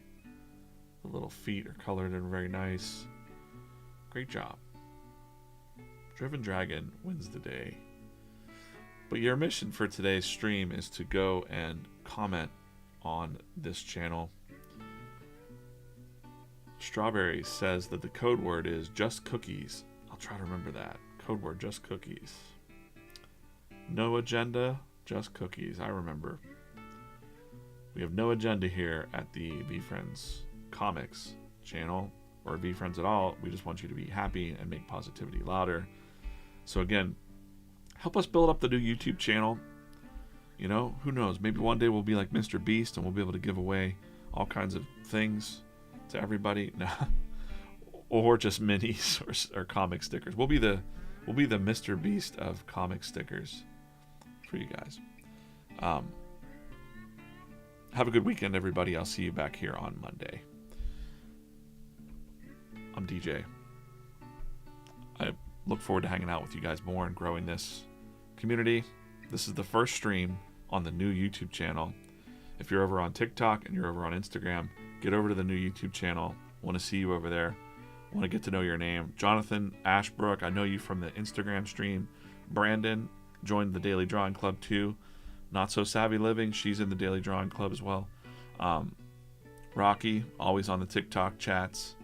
The little feet are colored and very nice. Great job. Driven Dragon wins the day. But your mission for today's stream is to go and comment on this channel. Strawberry says that the code word is just cookies. I'll try to remember that. Code word just cookies. No agenda, just cookies. I remember. We have no agenda here at the VeeFriends Comics channel or VeeFriends at all. We just want you to be happy and make positivity louder. So again, help us build up the new YouTube channel. You know, who knows? Maybe one day we'll be like Mr. Beast and we'll be able to give away all kinds of things to everybody. No. Or just minis or comic stickers. We'll be the Mr. Beast of comic stickers for you guys. Have a good weekend, everybody. I'll see you back here on Monday. I'm DJ. I look forward to hanging out with you guys more and growing this community. This is the first stream on the new YouTube channel. If you're over on TikTok and you're over on Instagram, get over to the new YouTube channel. Want to see you over there. Want to get to know your name. Jonathan Ashbrook, I know you from the Instagram stream. Brandon joined the Daily Drawing Club too. Not So Savvy Living, she's in the Daily Drawing Club as well. Rocky, always on the TikTok chats.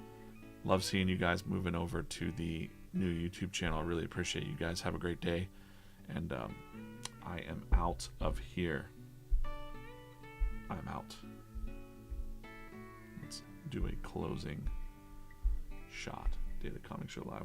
Love seeing you guys moving over to the new YouTube channel. I really appreciate you guys. Have a great day. And I am out of here. I'm out. Let's do a closing shot. Daily Comic Show Live.